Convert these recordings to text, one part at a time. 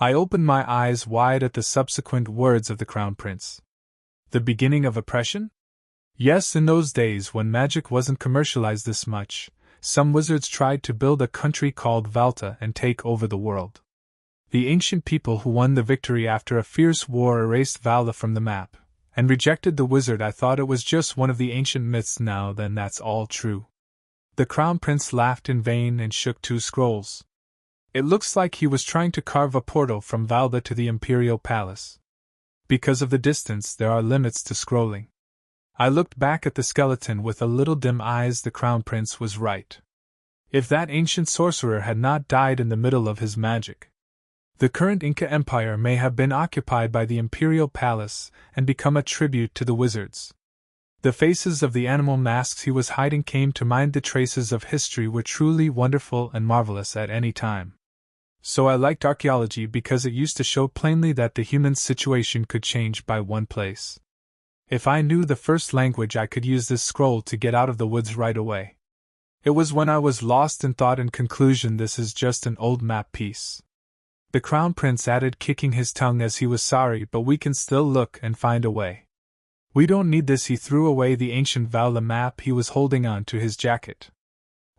I opened my eyes wide at the subsequent words of the Crown Prince. The beginning of oppression? Yes, in those days when magic wasn't commercialized this much, some wizards tried to build a country called Valta and take over the world. The ancient people who won the victory after a fierce war erased Valta from the map, and rejected the wizard. I thought it was just one of the ancient myths. Now then, that's all true. The Crown Prince laughed in vain and shook two scrolls. It looks like he was trying to carve a portal from Valda to the Imperial Palace. Because of the distance, there are limits to scrolling. I looked back at the skeleton with a little dim eyes. The Crown Prince was right. If that ancient sorcerer had not died in the middle of his magic, the current Inca Empire may have been occupied by the Imperial Palace and become a tribute to the wizards. The faces of the animal masks he was hiding came to mind. The traces of history were truly wonderful and marvelous at any time. So I liked archaeology because it used to show plainly that the human situation could change by one place. If I knew the first language, I could use this scroll to get out of the woods right away. It was when I was lost in thought. In conclusion, this is just an old map piece. The Crown Prince added, kicking his tongue as he was sorry, but we can still look and find a way. We don't need this. He threw away the ancient Valda map he was holding on to his jacket.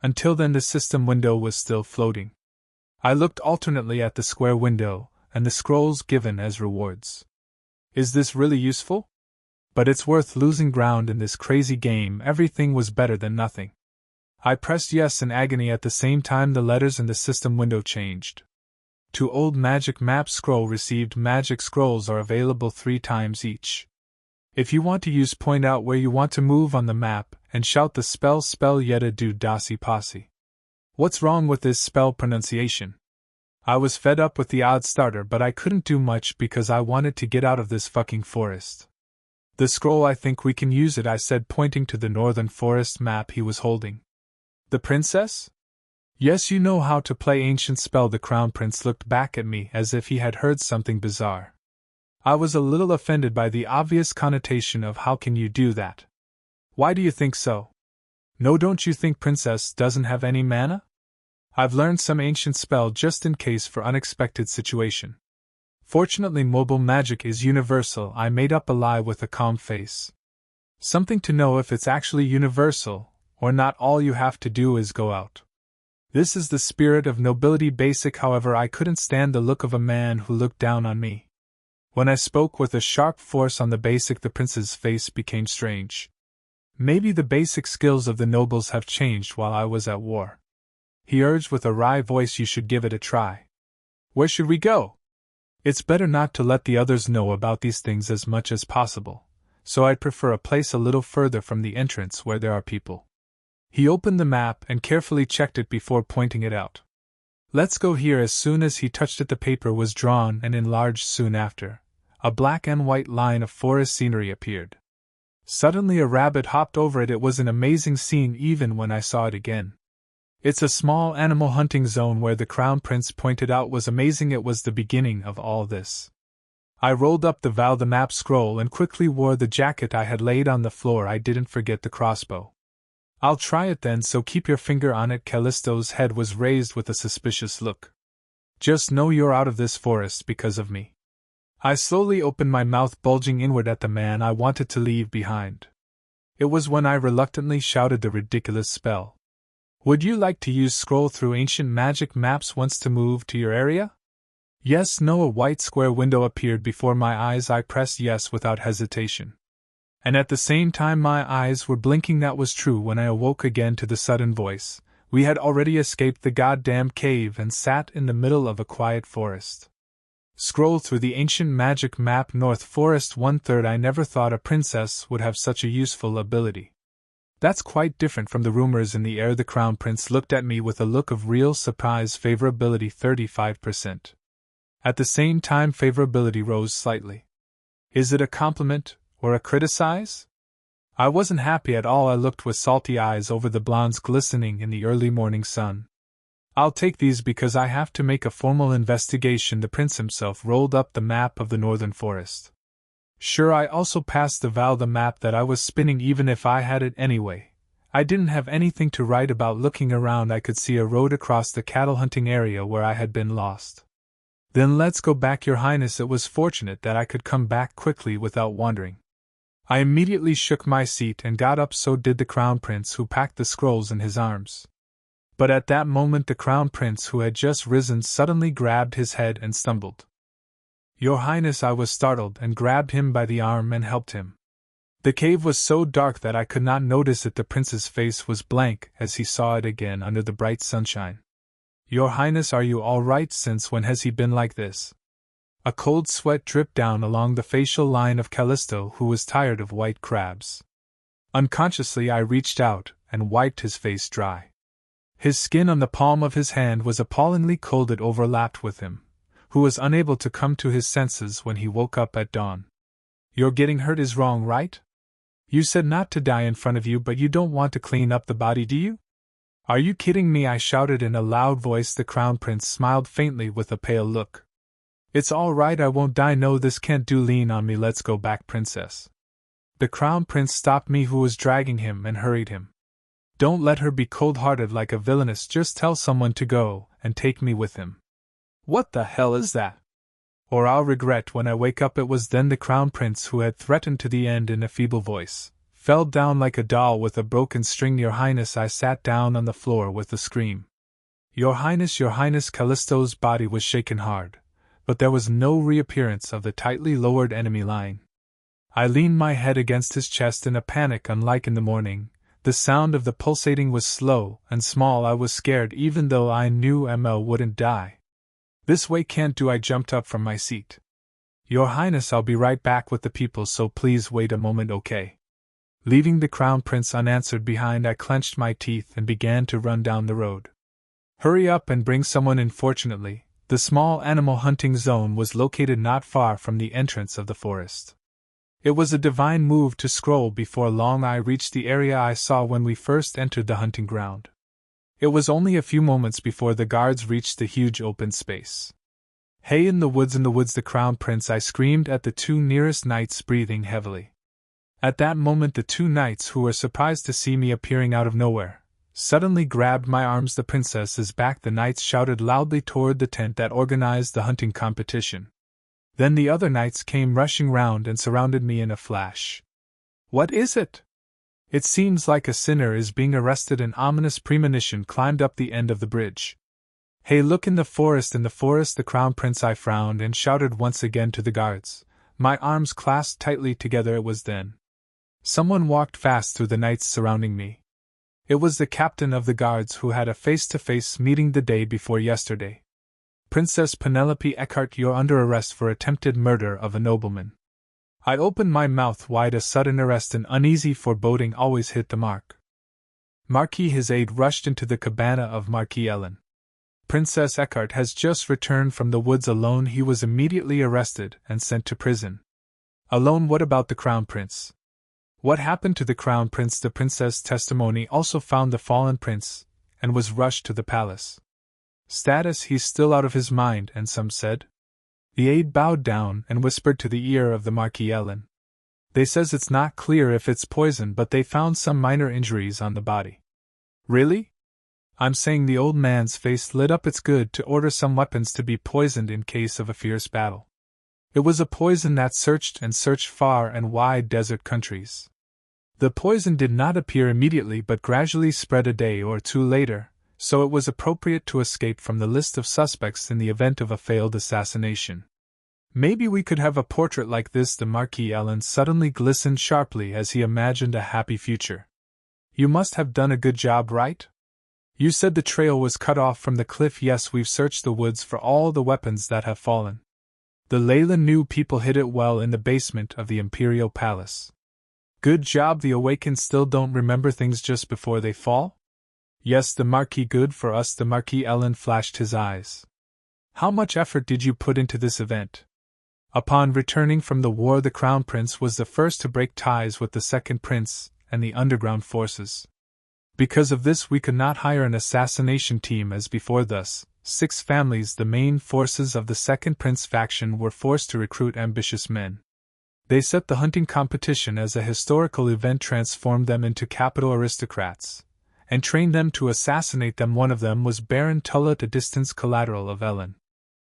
Until then, the system window was still floating. I looked alternately at the square window and the scrolls given as rewards. Is this really useful? But it's worth losing ground in this crazy game. Everything was better than nothing. I pressed yes in agony. At the same time, the letters in the system window changed. To old magic map scroll received. Magic scrolls are available 3 times each. If you want to use, point out where you want to move on the map and shout the spell yeta do dasi posse. What's wrong with this spell pronunciation? I was fed up with the odd starter, but I couldn't do much because I wanted to get out of this fucking forest. The scroll, I think we can use it, I said, pointing to the northern forest map he was holding. The princess? Yes, you know how to play ancient spell. The Crown Prince looked back at me as if he had heard something bizarre. I was a little offended by the obvious connotation of how can you do that? Why do you think so? No, don't you think princess doesn't have any mana? I've learned some ancient spell just in case for unexpected situation. Fortunately, mobile magic is universal. I made up a lie with a calm face. Something to know if it's actually universal or not. All you have to do is go out. This is the spirit of nobility. Basic. However, I couldn't stand the look of a man who looked down on me. When I spoke with a sharp force on the basic, the prince's face became strange. Maybe the basic skills of the nobles have changed while I was at war. He urged with a wry voice, you should give it a try. Where should we go? It's better not to let the others know about these things as much as possible, so I'd prefer a place a little further from the entrance where there are people. He opened the map and carefully checked it before pointing it out. Let's go here. As soon as he touched it, the paper was drawn and enlarged. Soon after, a black and white line of forest scenery appeared. Suddenly a rabbit hopped over it. It was an amazing scene even when I saw it again. It's a small animal hunting zone where the Crown Prince pointed out was amazing. It was the beginning of all this. I rolled up the Valda map scroll and quickly wore the jacket I had laid on the floor. I didn't forget the crossbow. I'll try it then, so keep your finger on it. Callisto's head was raised with a suspicious look. Just know you're out of this forest because of me. I slowly opened my mouth, bulging inward at the man I wanted to leave behind. It was when I reluctantly shouted the ridiculous spell. Would you like to use scroll through ancient magic maps once to move to your area? Yes, no. A white square window appeared before my eyes. I pressed yes without hesitation. And at the same time my eyes were blinking. That was true. When I awoke again to the sudden voice, we had already escaped the goddamn cave and sat in the middle of a quiet forest. Scroll through the ancient magic map, North Forest 1/3. I never thought a princess would have such a useful ability. That's quite different from the rumors in the air. The Crown Prince looked at me with a look of real surprise. Favorability 35%. At the same time, favorability rose slightly. Is it a compliment or a criticize? I wasn't happy at all. I looked with salty eyes over the blondes glistening in the early morning sun. I'll take these because I have to make a formal investigation. The prince himself rolled up the map of the northern forest. Sure, I also passed the Valda map that I was spinning. Even if I had it anyway, I didn't have anything to write about. Looking around, I could see a road across the cattle hunting area where I had been lost. Then let's go back, Your Highness. It was fortunate that I could come back quickly without wandering. I immediately shook my seat and got up, so did the Crown Prince, who packed the scrolls in his arms. But at that moment the Crown Prince, who had just risen, suddenly grabbed his head and stumbled. Your Highness, I was startled and grabbed him by the arm and helped him. The cave was so dark that I could not notice it. The prince's face was blank as he saw it again under the bright sunshine. Your Highness, are you all right? Since when has he been like this? A cold sweat dripped down along the facial line of Callisto, who was tired of white crabs. Unconsciously I reached out and wiped his face dry. His skin on the palm of his hand was appallingly cold. It overlapped with him, who was unable to come to his senses when he woke up at dawn. You're getting hurt is wrong, right? You said not to die in front of you, but you don't want to clean up the body, do you? Are you kidding me? I shouted in a loud voice. The Crown Prince smiled faintly with a pale look. It's all right, I won't die. No, this can't do. Lean on me. Let's go back, Princess. The Crown Prince stopped me, who was dragging him, and hurried him. Don't let her be cold-hearted like a villainess. Just tell someone to go and take me with him. What the hell is that? Or I'll regret when I wake up. It was then the Crown Prince, who had threatened to the end in a feeble voice, fell down like a doll with a broken string. Your Highness, I sat down on the floor with a scream. Your Highness, Callisto's body was shaken hard, but there was no reappearance of the tightly lowered enemy line. I leaned my head against his chest in a panic unlike in the morning. The sound of the pulsating was slow and small. I was scared, even though I knew ML wouldn't die. This way can't do. I jumped up from my seat. Your Highness, I'll be right back with the people, so please wait a moment, okay? Leaving the Crown Prince unanswered behind, I clenched my teeth and began to run down the road. Hurry up and bring someone in. Fortunately, the small animal hunting zone was located not far from the entrance of the forest. It was a divine move to scroll. Before long I reached the area I saw when we first entered the hunting ground. It was only a few moments before the guards reached the huge open space. Hey, in the woods, the Crown Prince! I screamed at the two nearest knights, breathing heavily. At that moment the two knights, who were surprised to see me appearing out of nowhere, suddenly grabbed my arms. The princess is back, the knights shouted loudly toward the tent that organized the hunting competition. Then the other knights came rushing round and surrounded me in a flash. What is it? It seems like a sinner is being arrested. An ominous premonition climbed up the end of the bridge. Hey, look, in the forest, the Crown Prince! I frowned and shouted once again to the guards, my arms clasped tightly together. It was then someone walked fast through the knights surrounding me. It was the captain of the guards, who had a face-to-face meeting the day before yesterday. Princess Penelope Eckhart, you're under arrest for attempted murder of a nobleman. I opened my mouth wide. A sudden arrest and uneasy foreboding always hit the mark. Marquis, his aide rushed into the cabana of Marquis Ellen. Princess Eckhart has just returned from the woods alone. He was immediately arrested and sent to prison. Alone? What about the Crown Prince? What happened to the Crown Prince? The princess' testimony also found the fallen prince, and was rushed to the palace. Status: he's still out of his mind, and some said. The aide bowed down and whispered to the ear of the Marquis Ellen. They says it's not clear if it's poison, but they found some minor injuries on the body. Really? I'm saying. The old man's face lit up. It's good to order some weapons to be poisoned in case of a fierce battle. It was a poison that searched and searched far and wide desert countries. The poison did not appear immediately but gradually spread a day or two later, so it was appropriate to escape from the list of suspects in the event of a failed assassination. Maybe we could have a portrait like this. The Marquis Ellen suddenly glistened sharply as he imagined a happy future. You must have done a good job, right? You said the trail was cut off from the cliff. Yes, we've searched the woods for all the weapons that have fallen. The Leyland new people hid it well in the basement of the Imperial Palace. Good job. The awakened still don't remember things just before they fall? Yes, the Marquis. Good for us. The Marquis Ellen flashed his eyes. How much effort did you put into this event? Upon returning from the war, the Crown Prince was the first to break ties with the Second Prince and the underground forces. Because of this, we could not hire an assassination team as before. Thus, 6 families, the main forces of the Second Prince faction, were forced to recruit ambitious men. They set the hunting competition as a historical event, transformed them into capital aristocrats, and trained them to assassinate them. One of them was Baron Tullet, a distant collateral of Ellen.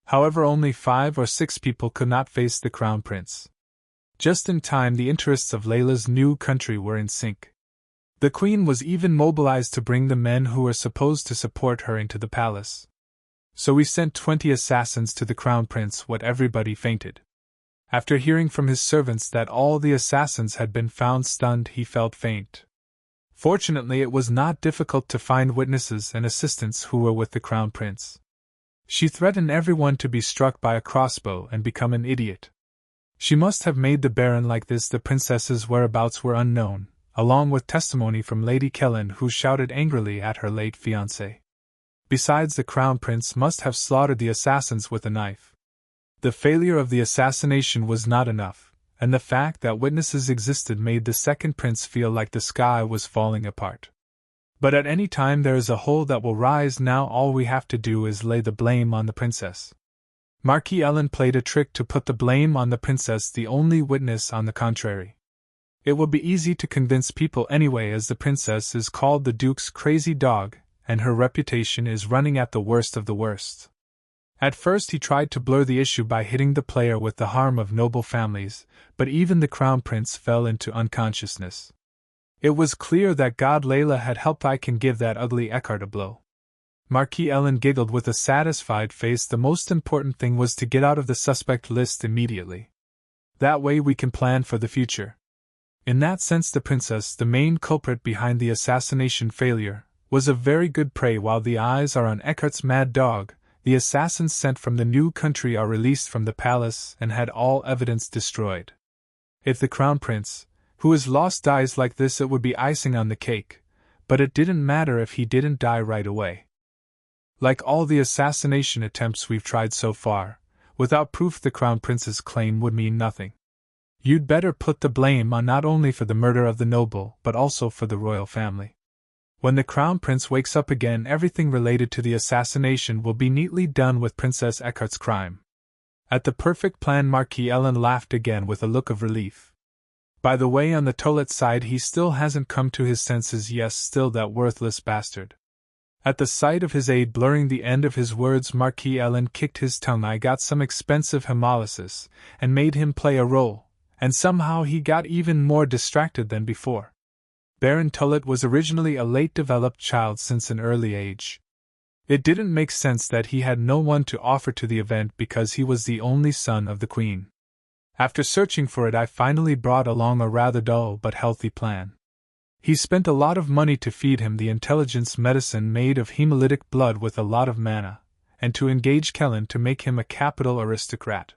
However, only 5 or 6 people could not face the Crown Prince. Just in time, the interests of Layla's new country were in sync. The Queen was even mobilized to bring the men who were supposed to support her into the palace. So we sent 20 assassins to the Crown Prince, what everybody fainted. After hearing from his servants that all the assassins had been found stunned, he felt faint. Fortunately, it was not difficult to find witnesses and assistants who were with the Crown Prince. She threatened everyone to be struck by a crossbow and become an idiot. She must have made the Baron like this. The princess's whereabouts were unknown, along with testimony from Lady Kellen, who shouted angrily at her late fiancé. Besides, the Crown Prince must have slaughtered the assassins with a knife. The failure of the assassination was not enough, and the fact that witnesses existed made the second prince feel like the sky was falling apart. But at any time there is a hole that will rise. Now all we have to do is lay the blame on the princess. Marquis Ellen played a trick to put the blame on the princess, the only witness on the contrary. It will be easy to convince people anyway, as the princess is called the Duke's crazy dog, and her reputation is running at the worst of the worst. At first he tried to blur the issue by hitting the player with the harm of noble families, but even the Crown Prince fell into unconsciousness. It was clear that God Layla had helped. I can give that ugly Eckhart a blow. Marquis Ellen giggled with a satisfied face. The most important thing was to get out of the suspect list immediately. That way we can plan for the future. In that sense, the princess, the main culprit behind the assassination failure, was a very good prey. While the eyes are on Eckhart's mad dog, the assassins sent from the new country are released from the palace and had all evidence destroyed. If the Crown Prince, who is lost, dies like this, it would be icing on the cake, but it didn't matter if he didn't die right away. Like all the assassination attempts we've tried so far, without proof the Crown Prince's claim would mean nothing. You'd better put the blame on not only for the murder of the noble, but also for the royal family. When the Crown Prince wakes up again, everything related to the assassination will be neatly done with Princess Eckhart's crime. At the perfect plan, Marquis Ellen laughed again with a look of relief. By the way, on the Toilet side, he still hasn't come to his senses. Yes, still that worthless bastard. At the sight of his aide blurring the end of his words, Marquis Ellen kicked his tongue. I got some expensive hemolysis and made him play a role, and somehow he got even more distracted than before. Baron Tullet was originally a late-developed child since an early age. It didn't make sense that he had no one to offer to the event because he was the only son of the Queen. After searching for it, I finally brought along a rather dull but healthy plan. He spent a lot of money to feed him the intelligence medicine made of hemolytic blood with a lot of mana, and to engage Kellen to make him a capital aristocrat.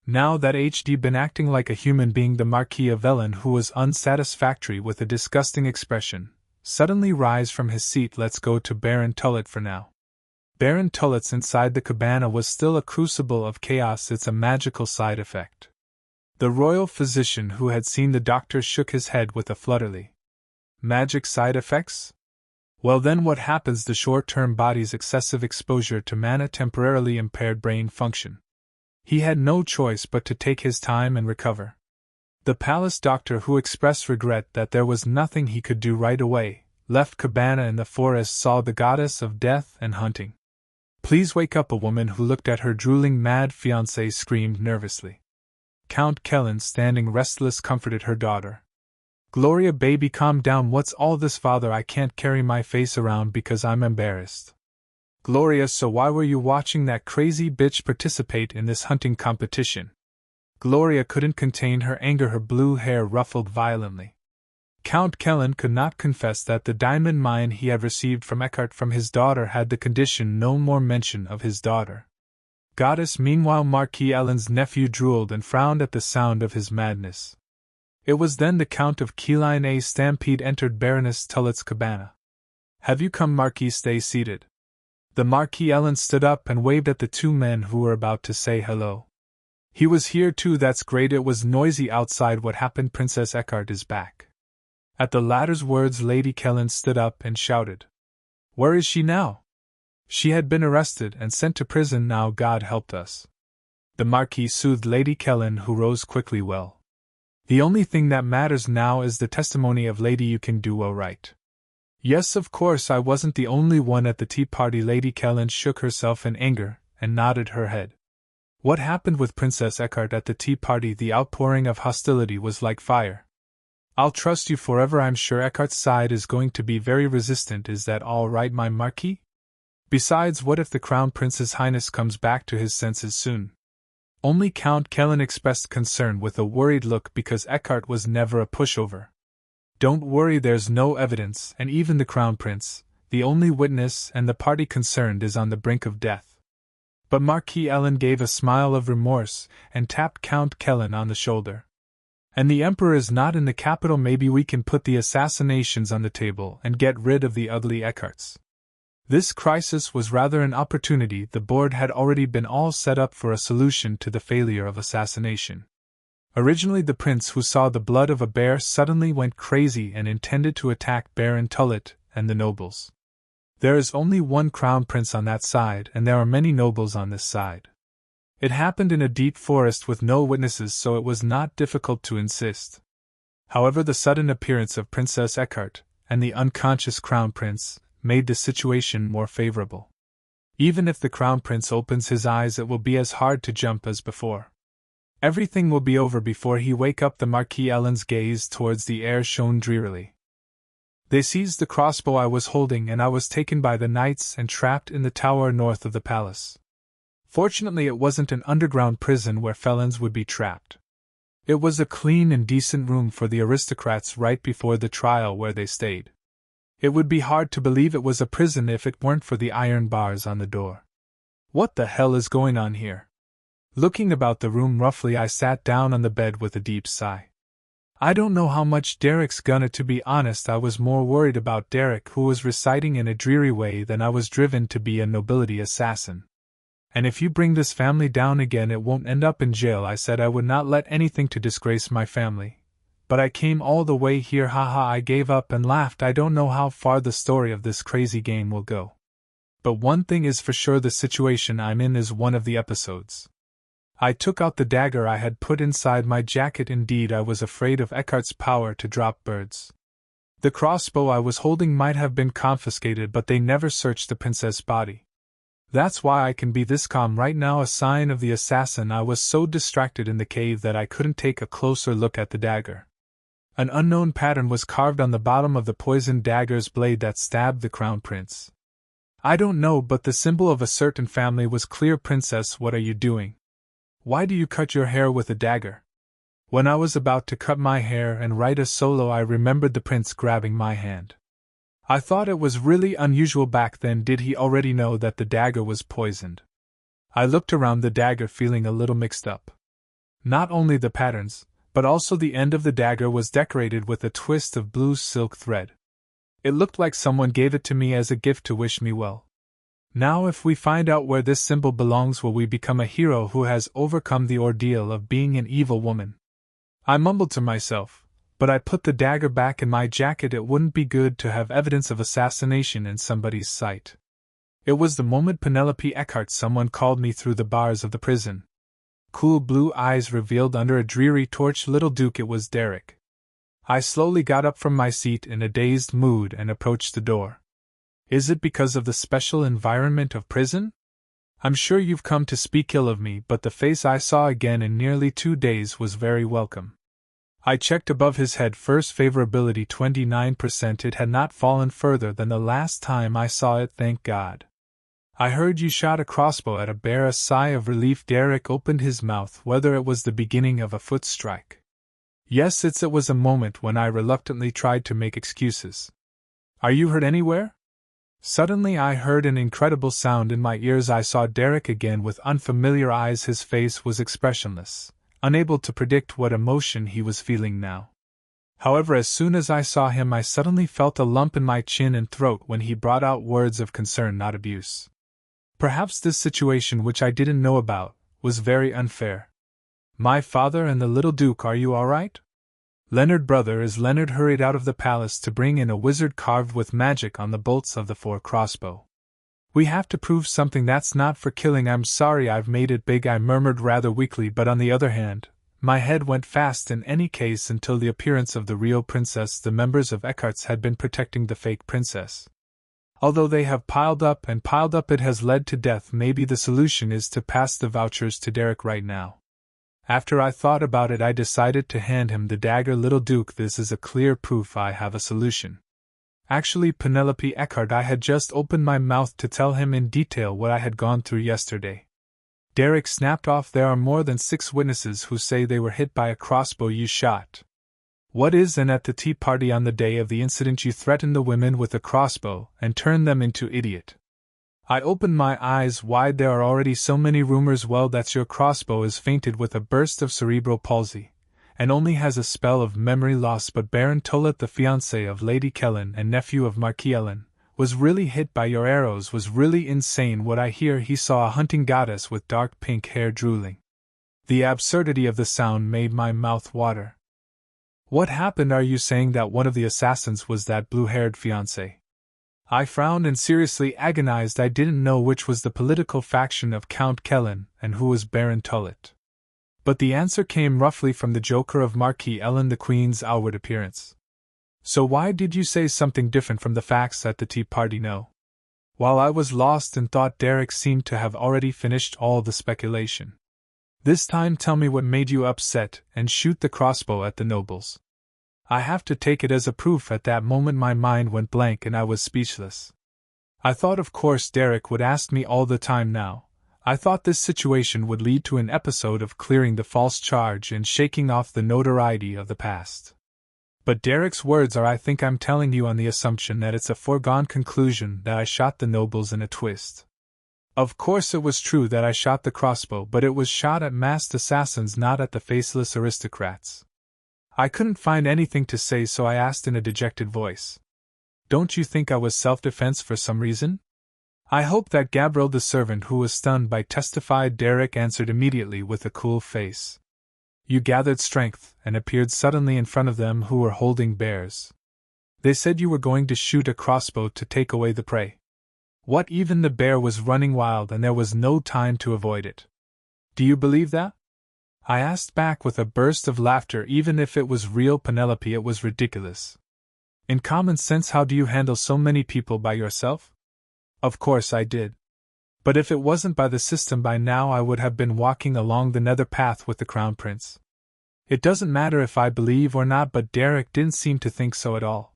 Now that HD been acting like a human being, the Marquis of Ellen, who was unsatisfactory with a disgusting expression, suddenly rise from his seat. Let's go to Baron Tullet for now. Baron Tullet's inside the cabana was still a crucible of chaos. It's a magical side effect. The royal physician who had seen the doctor shook his head with a flutterly. Magic side effects? Well then, what happens? The short-term body's excessive exposure to mana temporarily impaired brain function. He had no choice but to take his time and recover. The palace doctor, who expressed regret that there was nothing he could do right away, left cabana in the forest, saw the goddess of death and hunting. Please wake up! A woman who looked at her drooling mad fiancé screamed nervously. Count Kellen, standing restless, comforted her daughter. Gloria, baby, calm down. What's all this, father? I can't carry my face around because I'm embarrassed. Gloria, so why were you watching that crazy bitch participate in this hunting competition? Gloria couldn't contain her anger, her blue hair ruffled violently. Count Kellen could not confess that the diamond mine he had received from Eckhart from his daughter had the condition no more mention of his daughter. Goddess, meanwhile, Marquis Ellen's nephew drooled and frowned at the sound of his madness. It was then the Count of Keyline A. Stampede entered Baroness Tullet's cabana. Have you come, Marquis? Stay seated. The Marquis Ellen stood up and waved at the two men who were about to say hello. He was here too, that's great. It was noisy outside. What happened? Princess Eckhart is back. At the latter's words, Lady Kellen stood up and shouted. Where is she now? She had been arrested and sent to prison. Now God helped us. The Marquis soothed Lady Kellen, who rose quickly. Well, the only thing that matters now is the testimony of Lady. You can do all right. Yes, of course, I wasn't the only one at the tea party. Lady Kellen shook herself in anger and nodded her head. What happened with Princess Eckhart at the tea party? The outpouring of hostility was like fire. I'll trust you forever. I'm sure Eckhart's side is going to be very resistant. Is that all right, my Marquis? Besides, what if the Crown Prince's Highness comes back to his senses soon? Only Count Kellen expressed concern with a worried look because Eckhart was never a pushover. Don't worry, there's no evidence, and even the Crown Prince, the only witness and the party concerned, is on the brink of death. But Marquis Ellen gave a smile of remorse and tapped Count Kellen on the shoulder. And the Emperor is not in the capital. Maybe we can put the assassinations on the table and get rid of the ugly Eckharts. This crisis was rather an opportunity. The board had already been all set up for a solution to the failure of assassination. Originally, the prince who saw the blood of a bear suddenly went crazy and intended to attack Baron Tullet and the nobles. There is only one crown prince on that side, and there are many nobles on this side. It happened in a deep forest with no witnesses, so it was not difficult to insist. However, the sudden appearance of Princess Eckhart and the unconscious crown prince made the situation more favorable. Even if the crown prince opens his eyes, it will be as hard to jump as before. Everything will be over before he wake up. The Marquis Ellen's gaze towards the air shone drearily. They seized the crossbow I was holding, and I was taken by the knights and trapped in the tower north of the palace. Fortunately, it wasn't an underground prison where felons would be trapped. It was a clean and decent room for the aristocrats right before the trial where they stayed. It would be hard to believe it was a prison if it weren't for the iron bars on the door. What the hell is going on here? Looking about the room roughly, I sat down on the bed with a deep sigh. I don't know how much Derek's gonna. To be honest, I was more worried about Derek, who was reciting in a dreary way, than I was driven to be a nobility assassin. And if you bring this family down again, it won't end up in jail. I said I would not let anything to disgrace my family. But I came all the way here, haha. I gave up and laughed. I don't know how far the story of this crazy game will go. But one thing is for sure, the situation I'm in is one of the episodes. I took out the dagger I had put inside my jacket. Indeed, I was afraid of Eckhart's power to drop birds. The crossbow I was holding might have been confiscated, but they never searched the princess' body. That's why I can be this calm right now, a sign of the assassin. I was so distracted in the cave that I couldn't take a closer look at the dagger. An unknown pattern was carved on the bottom of the poisoned dagger's blade that stabbed the crown prince. I don't know, but the symbol of a certain family was clear. Princess, what are you doing? Why do you cut your hair with a dagger? When I was about to cut my hair and write a solo, I remembered the prince grabbing my hand. I thought it was really unusual back then. Did he already know that the dagger was poisoned? I looked around the dagger, feeling a little mixed up. Not only the patterns, but also the end of the dagger was decorated with a twist of blue silk thread. It looked like someone gave it to me as a gift to wish me well. Now, if we find out where this symbol belongs, will we become a hero who has overcome the ordeal of being an evil woman? I mumbled to myself, but I put the dagger back in my jacket. It wouldn't be good to have evidence of assassination in somebody's sight. It was the moment Penelope Eckhart, someone called me through the bars of the prison. Cool blue eyes revealed under a dreary torch. Little Duke, it was Derek. I slowly got up from my seat in a dazed mood and approached the door. Is it because of the special environment of prison? I'm sure you've come to speak ill of me, but the face I saw again in nearly 2 days was very welcome. I checked above his head. First favorability 29%. It had not fallen further than the last time I saw it, thank God. I heard you shot a crossbow at a bear. A sigh of relief. Derek opened his mouth. Whether it was the beginning of a foot strike. Yes, it was a moment when I reluctantly tried to make excuses. Are you hurt anywhere? Suddenly I heard an incredible sound in my ears. I saw Derek again with unfamiliar eyes. His face was expressionless, unable to predict what emotion he was feeling now. However, as soon as I saw him, I suddenly felt a lump in my chin and throat when he brought out words of concern, not abuse. Perhaps this situation, which I didn't know about, was very unfair. My father and the little Duke, are you all right? Leonard, brother, is Leonard hurried out of the palace to bring in a wizard carved with magic on the bolts of the 4 crossbow. We have to prove something. That's not for killing. I'm sorry I've made it big, I murmured rather weakly, but on the other hand, my head went fast in any case until the appearance of the real princess. The members of Eckhart's had been protecting the fake princess. Although they have piled up and piled up, it has led to death. Maybe the solution is to pass the vouchers to Derek right now. After I thought about it, I decided to hand him the dagger. Little Duke, this is a clear proof I have a solution. Actually, Penelope Eckhart, I had just opened my mouth to tell him in detail what I had gone through yesterday. Derek snapped off. There are more than 6 witnesses who say they were hit by a crossbow you shot. What is, and at the tea party on the day of the incident you threatened the women with a crossbow and turned them into idiot. I opened my eyes wide. There are already so many rumors. Well, that's your crossbow is fainted with a burst of cerebral palsy, and only has a spell of memory loss. But Baron Tolet, the fiancé of Lady Kellen and nephew of Marquis Ellen, was really hit by your arrows, was really insane. What I hear, he saw a hunting goddess with dark pink hair drooling. The absurdity of the sound made my mouth water. What happened? Are you saying that one of the assassins was that blue-haired fiancé? I frowned and seriously agonized. I didn't know which was the political faction of Count Kellen and who was Baron Tolet. But the answer came roughly from the joker of Marquis Ellen, the Queen's outward appearance. So why did you say something different from the facts at the tea party? No. While I was lost in thought, Derek seemed to have already finished all the speculation. This time tell me what made you upset and shoot the crossbow at the nobles. I have to take it as a proof. At that moment my mind went blank and I was speechless. I thought of course Derek would ask me all the time now. I thought this situation would lead to an episode of clearing the false charge and shaking off the notoriety of the past. But Derek's words are, I think I'm telling you on the assumption that it's a foregone conclusion that I shot the nobles in a twist. Of course it was true that I shot the crossbow, but it was shot at masked assassins, not at the faceless aristocrats. I couldn't find anything to say, so I asked in a dejected voice. Don't you think I was self-defense for some reason? I hope that Gabriel, the servant who was stunned by testified. Derek answered immediately with a cool face. You gathered strength and appeared suddenly in front of them who were holding bears. They said you were going to shoot a crossbow to take away the prey. What, even the bear was running wild and there was no time to avoid it. Do you believe that? I asked back with a burst of laughter. Even if it was real, Penelope, it was ridiculous. In common sense, how do you handle so many people by yourself? Of course I did. But if it wasn't by the system, by now I would have been walking along the nether path with the Crown Prince. It doesn't matter if I believe or not, but Derek didn't seem to think so at all.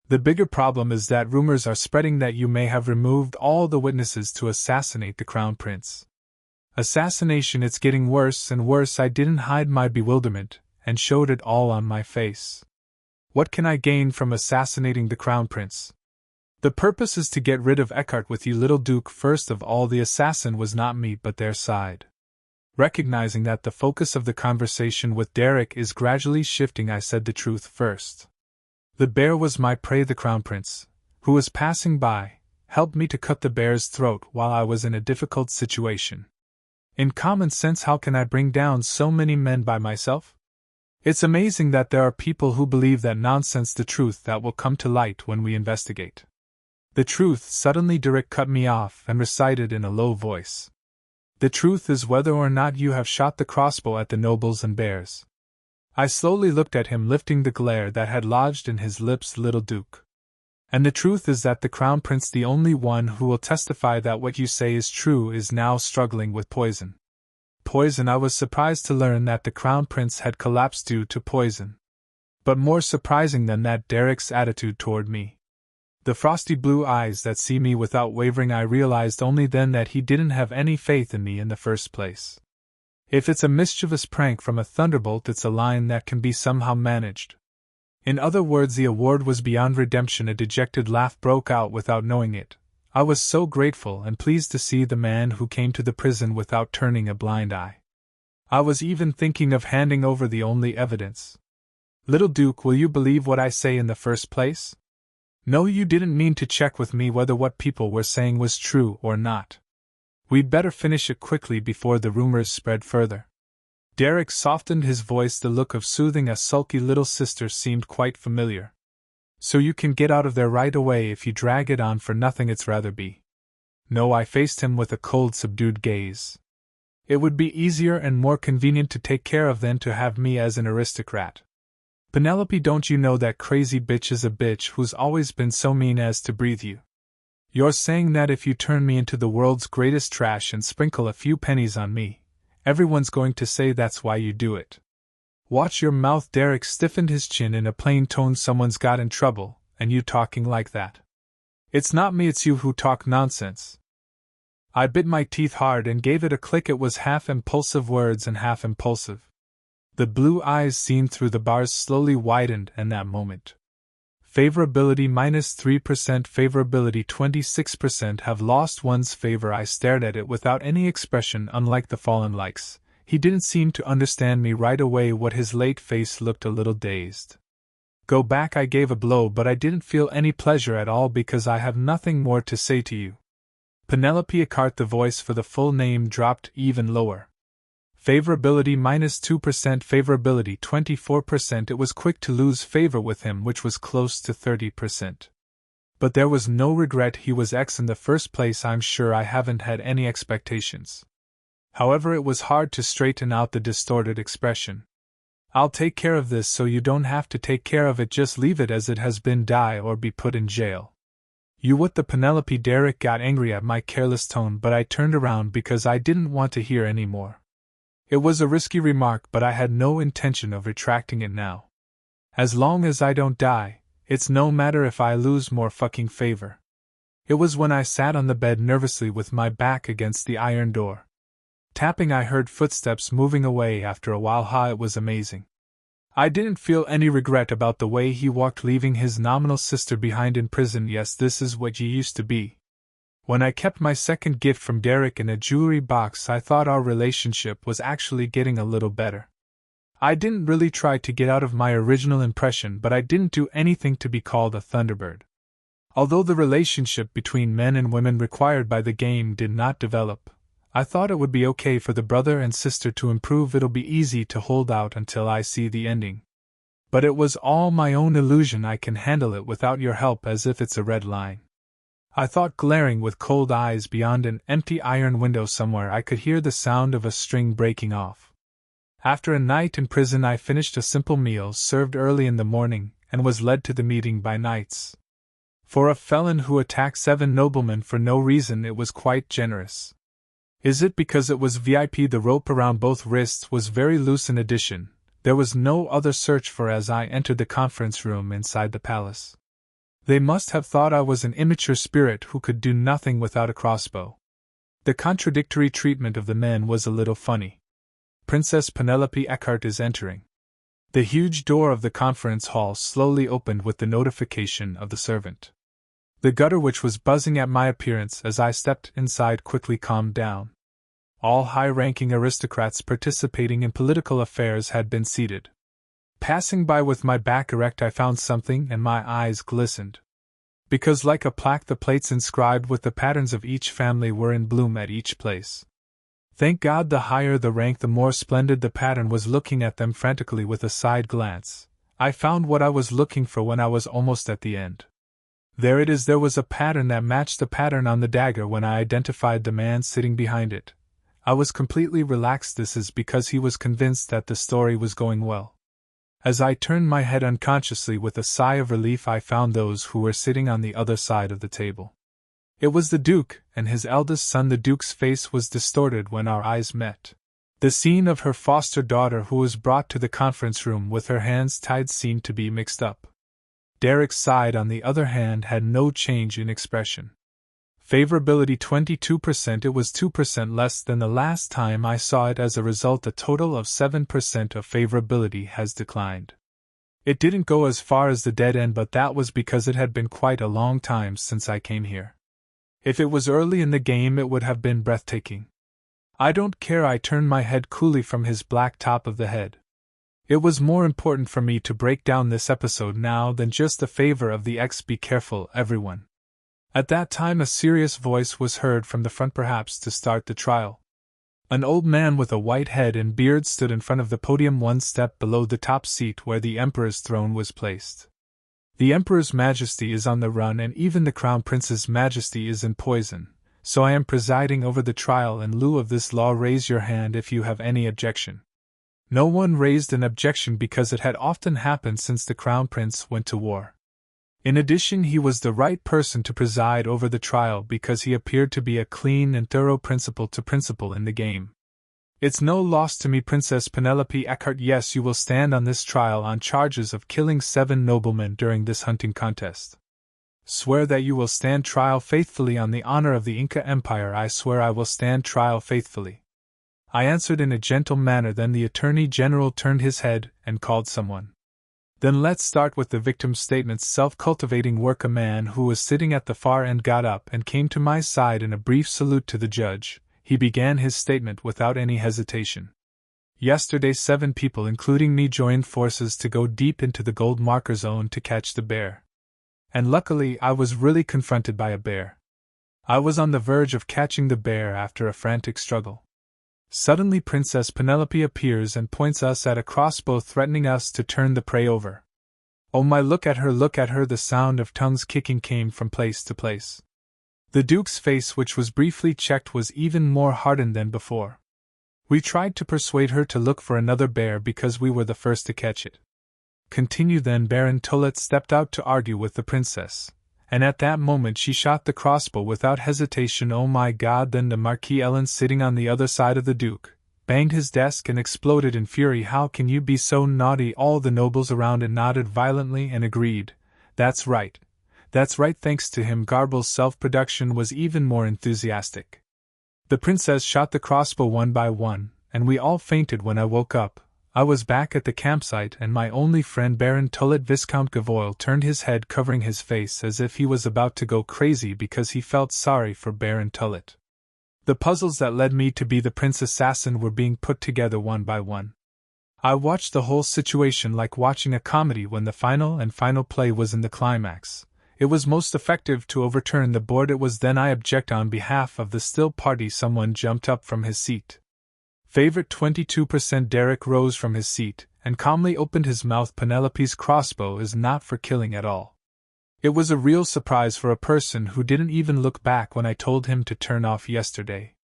The bigger problem is that rumors are spreading that you may have removed all the witnesses to assassinate the Crown Prince. Assassination, it's getting worse and worse. I didn't hide my bewilderment, and showed it all on my face. What can I gain from assassinating the Crown Prince? The purpose is to get rid of Eckhart with you, little Duke. First of all, the assassin was not me but their side. Recognizing that the focus of the conversation with Derek is gradually shifting, I said the truth first. The bear was my prey. The Crown Prince, who was passing by, helped me to cut the bear's throat while I was in a difficult situation. In common sense, how can I bring down so many men by myself? It's amazing that there are people who believe that nonsense. The truth that will come to light when we investigate. The truth. Suddenly Derek cut me off and recited in a low voice. The truth is whether or not you have shot the crossbow at the nobles and bears. I slowly looked at him, lifting the glare that had lodged in his lips. Little Duke. And the truth is that the Crown Prince, the only one who will testify that what you say is true, is now struggling with poison. Poison. I was surprised to learn that the Crown Prince had collapsed due to poison. But more surprising than that, Derek's attitude toward me. The frosty blue eyes that see me without wavering. I realized only then that he didn't have any faith in me in the first place. If it's a mischievous prank from a thunderbolt, it's a line that can be somehow managed. In other words, the award was beyond redemption. A dejected laugh broke out without knowing it. I was so grateful and pleased to see the man who came to the prison without turning a blind eye. I was even thinking of handing over the only evidence. Little Duke, will you believe what I say in the first place? No, you didn't mean to check with me whether what people were saying was true or not. We'd better finish it quickly before the rumors spread further. Derek softened his voice. The look of soothing a sulky little sister seemed quite familiar. So you can get out of there right away if you drag it on for nothing. It's rather be. No, I faced him with a cold, subdued gaze. It would be easier and more convenient to take care of than to have me as an aristocrat. Penelope, don't you know that crazy bitch is a bitch who's always been so mean as to breathe you? You're saying that if you turn me into the world's greatest trash and sprinkle a few pennies on me, everyone's going to say that's why you do it. Watch your mouth. Derek stiffened his chin in a plain tone. Someone's got in trouble, and you talking like that. It's not me, it's you who talk nonsense. I bit my teeth hard and gave it a click. It was half impulsive words and half impulsive. The blue eyes seen through the bars slowly widened, and that moment. Favorability -3%, favorability 26%. Have lost one's favor. I stared at it without any expression. Unlike the fallen likes, he didn't seem to understand me right away. What his late face looked a little dazed. Go back. I gave a blow, but I didn't feel any pleasure at all because I have nothing more to say to you. Penelope Eckhart. The voice for the full name dropped even lower. Favorability -2%, favorability 24%. It was quick to lose favor with him, which was close to 30%. But there was no regret. He was X in the first place. I'm sure I haven't had any expectations. However, it was hard to straighten out the distorted expression. I'll take care of this so you don't have to take care of it. Just leave it as it has been. Die or be put in jail. You what the Penelope? Derek got angry at my careless tone, but I turned around because I didn't want to hear any more. It was a risky remark, but I had no intention of retracting it now. As long as I don't die, it's no matter if I lose more fucking favor. It was when I sat on the bed nervously with my back against the iron door. Tapping. I heard footsteps moving away after a while. It was amazing. I didn't feel any regret about the way he walked, leaving his nominal sister behind in prison. Yes, this is what you used to be. When I kept my second gift from Derek in a jewelry box, I thought our relationship was actually getting a little better. I didn't really try to get out of my original impression, but I didn't do anything to be called a Thunderbird. Although the relationship between men and women required by the game did not develop, I thought it would be okay for the brother and sister to improve. It'll be easy to hold out until I see the ending. But it was all my own illusion. I can handle it without your help, as if it's a red line. I thought, glaring with cold eyes beyond an empty iron window somewhere. I could hear the sound of a string breaking off. After a night in prison, I finished a simple meal served early in the morning and was led to the meeting by knights. For a felon who attacked 7 noblemen for no reason, it was quite generous. Is it because it was VIP? The rope around both wrists was very loose. In addition, there was no other search for as I entered the conference room inside the palace. They must have thought I was an immature spirit who could do nothing without a crossbow. The contradictory treatment of the men was a little funny. Princess Penelope Eckhart is entering. The huge door of the conference hall slowly opened with the notification of the servant. The gutter, which was buzzing at my appearance as I stepped inside, quickly calmed down. All high-ranking aristocrats participating in political affairs had been seated. Passing by with my back erect, I found something and my eyes glistened. Because, like a plaque, the plates inscribed with the patterns of each family were in bloom at each place. Thank God, the higher the rank, the more splendid the pattern was. Looking at them frantically with a side glance, I found what I was looking for when I was almost at the end. There it is. There was a pattern that matched the pattern on the dagger. When I identified the man sitting behind it, I was completely relaxed. This is because he was convinced that the story was going well. As I turned my head unconsciously with a sigh of relief, I found those who were sitting on the other side of the table. It was the Duke and his eldest son. The Duke's face was distorted when our eyes met. The scene of her foster daughter, who was brought to the conference room with her hands tied, seemed to be mixed up. Derek's side, on the other hand, had no change in expression. Favorability 22%. It was 2% less than the last time I saw it. As a result, a total of 7% of favorability has declined. It didn't go as far as the dead end, but that was because it had been quite a long time since I came here. If it was early in the game, it would have been breathtaking. I don't care. I turned my head coolly from his black top of the head. It was more important for me to break down this episode now than just the favor of the X. Be careful, everyone. At that time, a serious voice was heard from the front, perhaps to start the trial. An old man with a white head and beard stood in front of the podium, one step below the top seat where the Emperor's throne was placed. The Emperor's Majesty is on the run, and even the Crown Prince's Majesty is in poison, so I am presiding over the trial in lieu of this law. Raise your hand if you have any objection. No one raised an objection because it had often happened since the Crown Prince went to war. In addition, he was the right person to preside over the trial because he appeared to be a clean and thorough principal to principal in the game. It's no loss to me, Princess Penelope Eckhart. Yes, you will stand on this trial on charges of killing 7 noblemen during this hunting contest. Swear that you will stand trial faithfully on the honor of the Inca Empire. I swear I will stand trial faithfully, I answered in a gentle manner. Then the Attorney General turned his head and called someone. Then let's start with the victim's statements. Self-cultivating work. A man who was sitting at the far end got up and came to my side in a brief salute to the judge. He began his statement without any hesitation. Yesterday 7 people including me joined forces to go deep into the gold marker zone to catch the bear. And luckily I was really confronted by a bear. I was on the verge of catching the bear after a frantic struggle. Suddenly Princess Penelope appears and points us at a crossbow, threatening us to turn the prey over. Oh my, look at her, look at her. The sound of tongues kicking came from place to place. The Duke's face, which was briefly checked, was even more hardened than before. We tried to persuade her to look for another bear because we were the first to catch it. Continue. Then Baron Tullet stepped out to argue with the princess, and at that moment she shot the crossbow without hesitation. Oh my God! Then the Marquis Ellen, sitting on the other side of the Duke, banged his desk and exploded in fury. How can you be so naughty? All the nobles around it nodded violently and agreed. That's right. That's right. Thanks to him, Garble's self-production was even more enthusiastic. The princess shot the crossbow one by one, and we all fainted. When I woke up, I was back at the campsite, and my only friend Baron Tullet, Viscount Gavoil, turned his head, covering his face as if he was about to go crazy because he felt sorry for Baron Tullet. The puzzles that led me to be the prince assassin were being put together one by one. I watched the whole situation like watching a comedy. When the final play was in the climax, it was most effective to overturn the board. It was then I object on behalf of the still party. Someone jumped up from his seat. Favorite 22%. Derek rose from his seat and calmly opened his mouth. Penelope's crossbow is not for killing at all. It was a real surprise for a person who didn't even look back when I told him to turn off yesterday.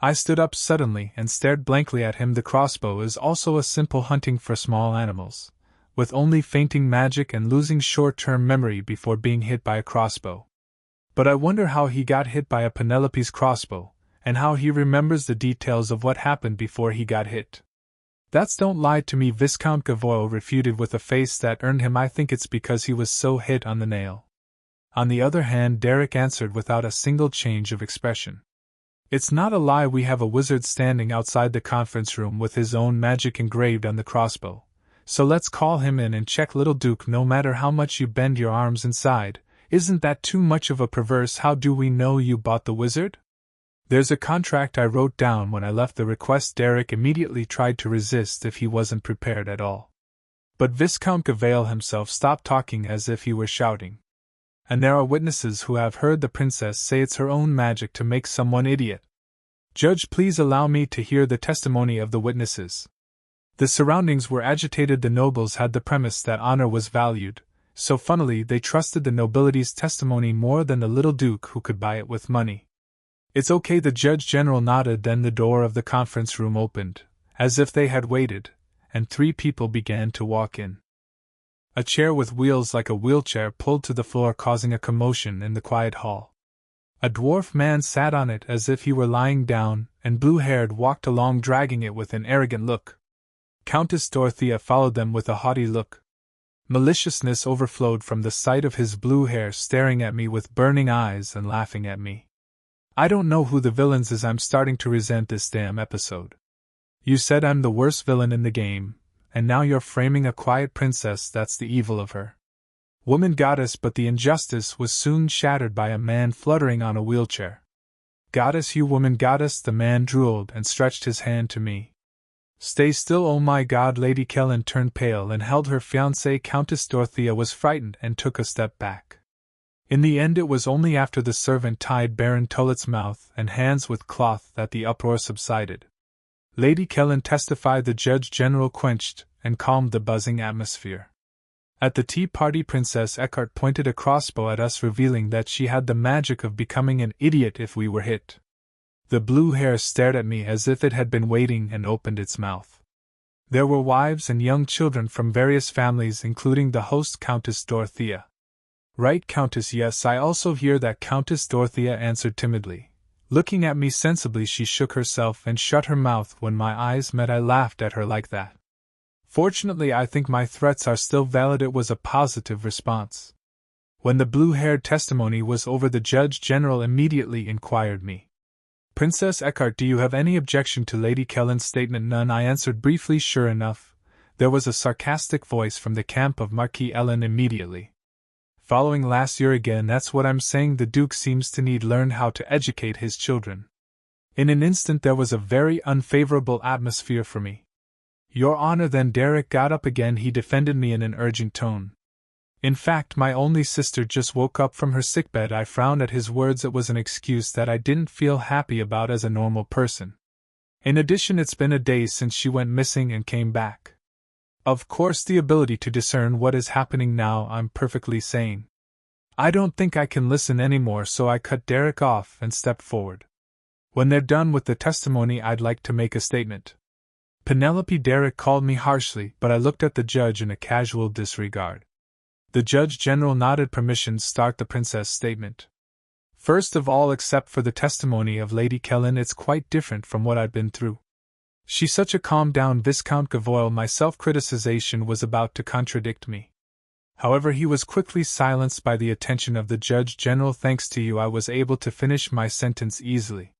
I stood up suddenly and stared blankly at him. The crossbow is also a simple hunting for small animals, with only fainting magic and losing short-term memory before being hit by a crossbow. But I wonder how he got hit by a Penelope's crossbow, and how he remembers the details of what happened before he got hit. That's don't lie to me, Viscount Gavoil refuted with a face that earned him. I think it's because he was so hit on the nail. On the other hand, Derek answered without a single change of expression. It's not a lie. We have a wizard standing outside the conference room with his own magic engraved on the crossbow. So let's call him in and check. Little Duke, no matter how much you bend your arms inside, isn't that too much of a perverse? How do we know you bought the wizard? There's a contract I wrote down when I left the request. Derek immediately tried to resist if he wasn't prepared at all. But Viscount Gavail himself stopped talking as if he were shouting. And there are witnesses who have heard the princess say it's her own magic to make someone idiot. Judge, please allow me to hear the testimony of the witnesses. The surroundings were agitated. The nobles had the premise that honor was valued, so funnily they trusted the nobility's testimony more than the little Duke who could buy it with money. It's okay, the Judge General nodded. Then the door of the conference room opened, as if they had waited, and 3 people began to walk in. A chair with wheels like a wheelchair pulled to the floor, causing a commotion in the quiet hall. A dwarf man sat on it as if he were lying down, and blue-haired walked along dragging it with an arrogant look. Countess Dorothea followed them with a haughty look. Maliciousness overflowed from the sight of his blue hair, staring at me with burning eyes and laughing at me. I don't know who the villains is. I'm starting to resent this damn episode. You said I'm the worst villain in the game, and now you're framing a quiet princess. That's the evil of her. Woman goddess, but the injustice was soon shattered by a man fluttering on a wheelchair. Goddess, you woman goddess, the man drooled and stretched his hand to me. Stay still, oh my God. Lady Kellen turned pale and held her fiancée. Countess Dorothea was frightened and took a step back. In the end, it was only after the servant tied Baron Tullet's mouth and hands with cloth that the uproar subsided. Lady Kellen testified. The Judge General quenched and calmed the buzzing atmosphere. At the tea party, Princess Eckhart pointed a crossbow at us, revealing that she had the magic of becoming an idiot if we were hit. The blue hair stared at me as if it had been waiting and opened its mouth. There were wives and young children from various families, including the host, Countess Dorothea. Right, Countess. Yes, I also hear that, Countess Dorothea answered timidly. Looking at me sensibly, she shook herself and shut her mouth. When my eyes met, I laughed at her like that. Fortunately, I think my threats are still valid. It was a positive response. When the blue-haired testimony was over, the Judge General immediately inquired me. Princess Eckhart, do you have any objection to Lady Kellen's statement? None, I answered briefly. Sure enough, there was a sarcastic voice from the camp of Marquis Ellen immediately. Following last year again, that's what I'm saying. The Duke seems to need learn how to educate his children. In an instant there was a very unfavorable atmosphere for me. Your Honor, then Derek got up again. He defended me in an urgent tone. In fact, my only sister just woke up from her sickbed. I frowned at his words. It was an excuse that I didn't feel happy about as a normal person. In addition, it's been a day since she went missing and came back. Of course, the ability to discern what is happening now, I'm perfectly sane. I don't think I can listen anymore, so I cut Derek off and stepped forward. When they're done with the testimony, I'd like to make a statement. Penelope, Derek called me harshly, but I looked at the judge in a casual disregard. The Judge General nodded. Permission. Start the princess statement. First of all, except for the testimony of Lady Kellen, it's quite different from what I'd been through. She's such a calm-down Viscount Gavoyle. My self-criticization was about to contradict me. However, he was quickly silenced by the attention of the Judge General. Thanks to you, I was able to finish my sentence easily.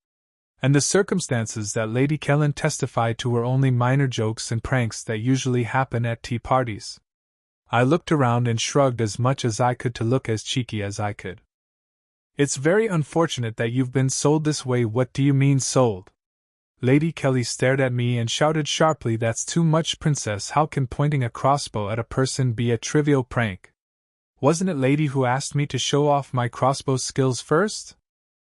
And the circumstances that Lady Kellen testified to were only minor jokes and pranks that usually happen at tea parties. I looked around and shrugged as much as I could to look as cheeky as I could. It's very unfortunate that you've been sold this way. What do you mean, sold? Lady Kelly stared at me and shouted sharply, That's too much, Princess. How can pointing a crossbow at a person be a trivial prank? Wasn't it Lady who asked me to show off my crossbow skills first?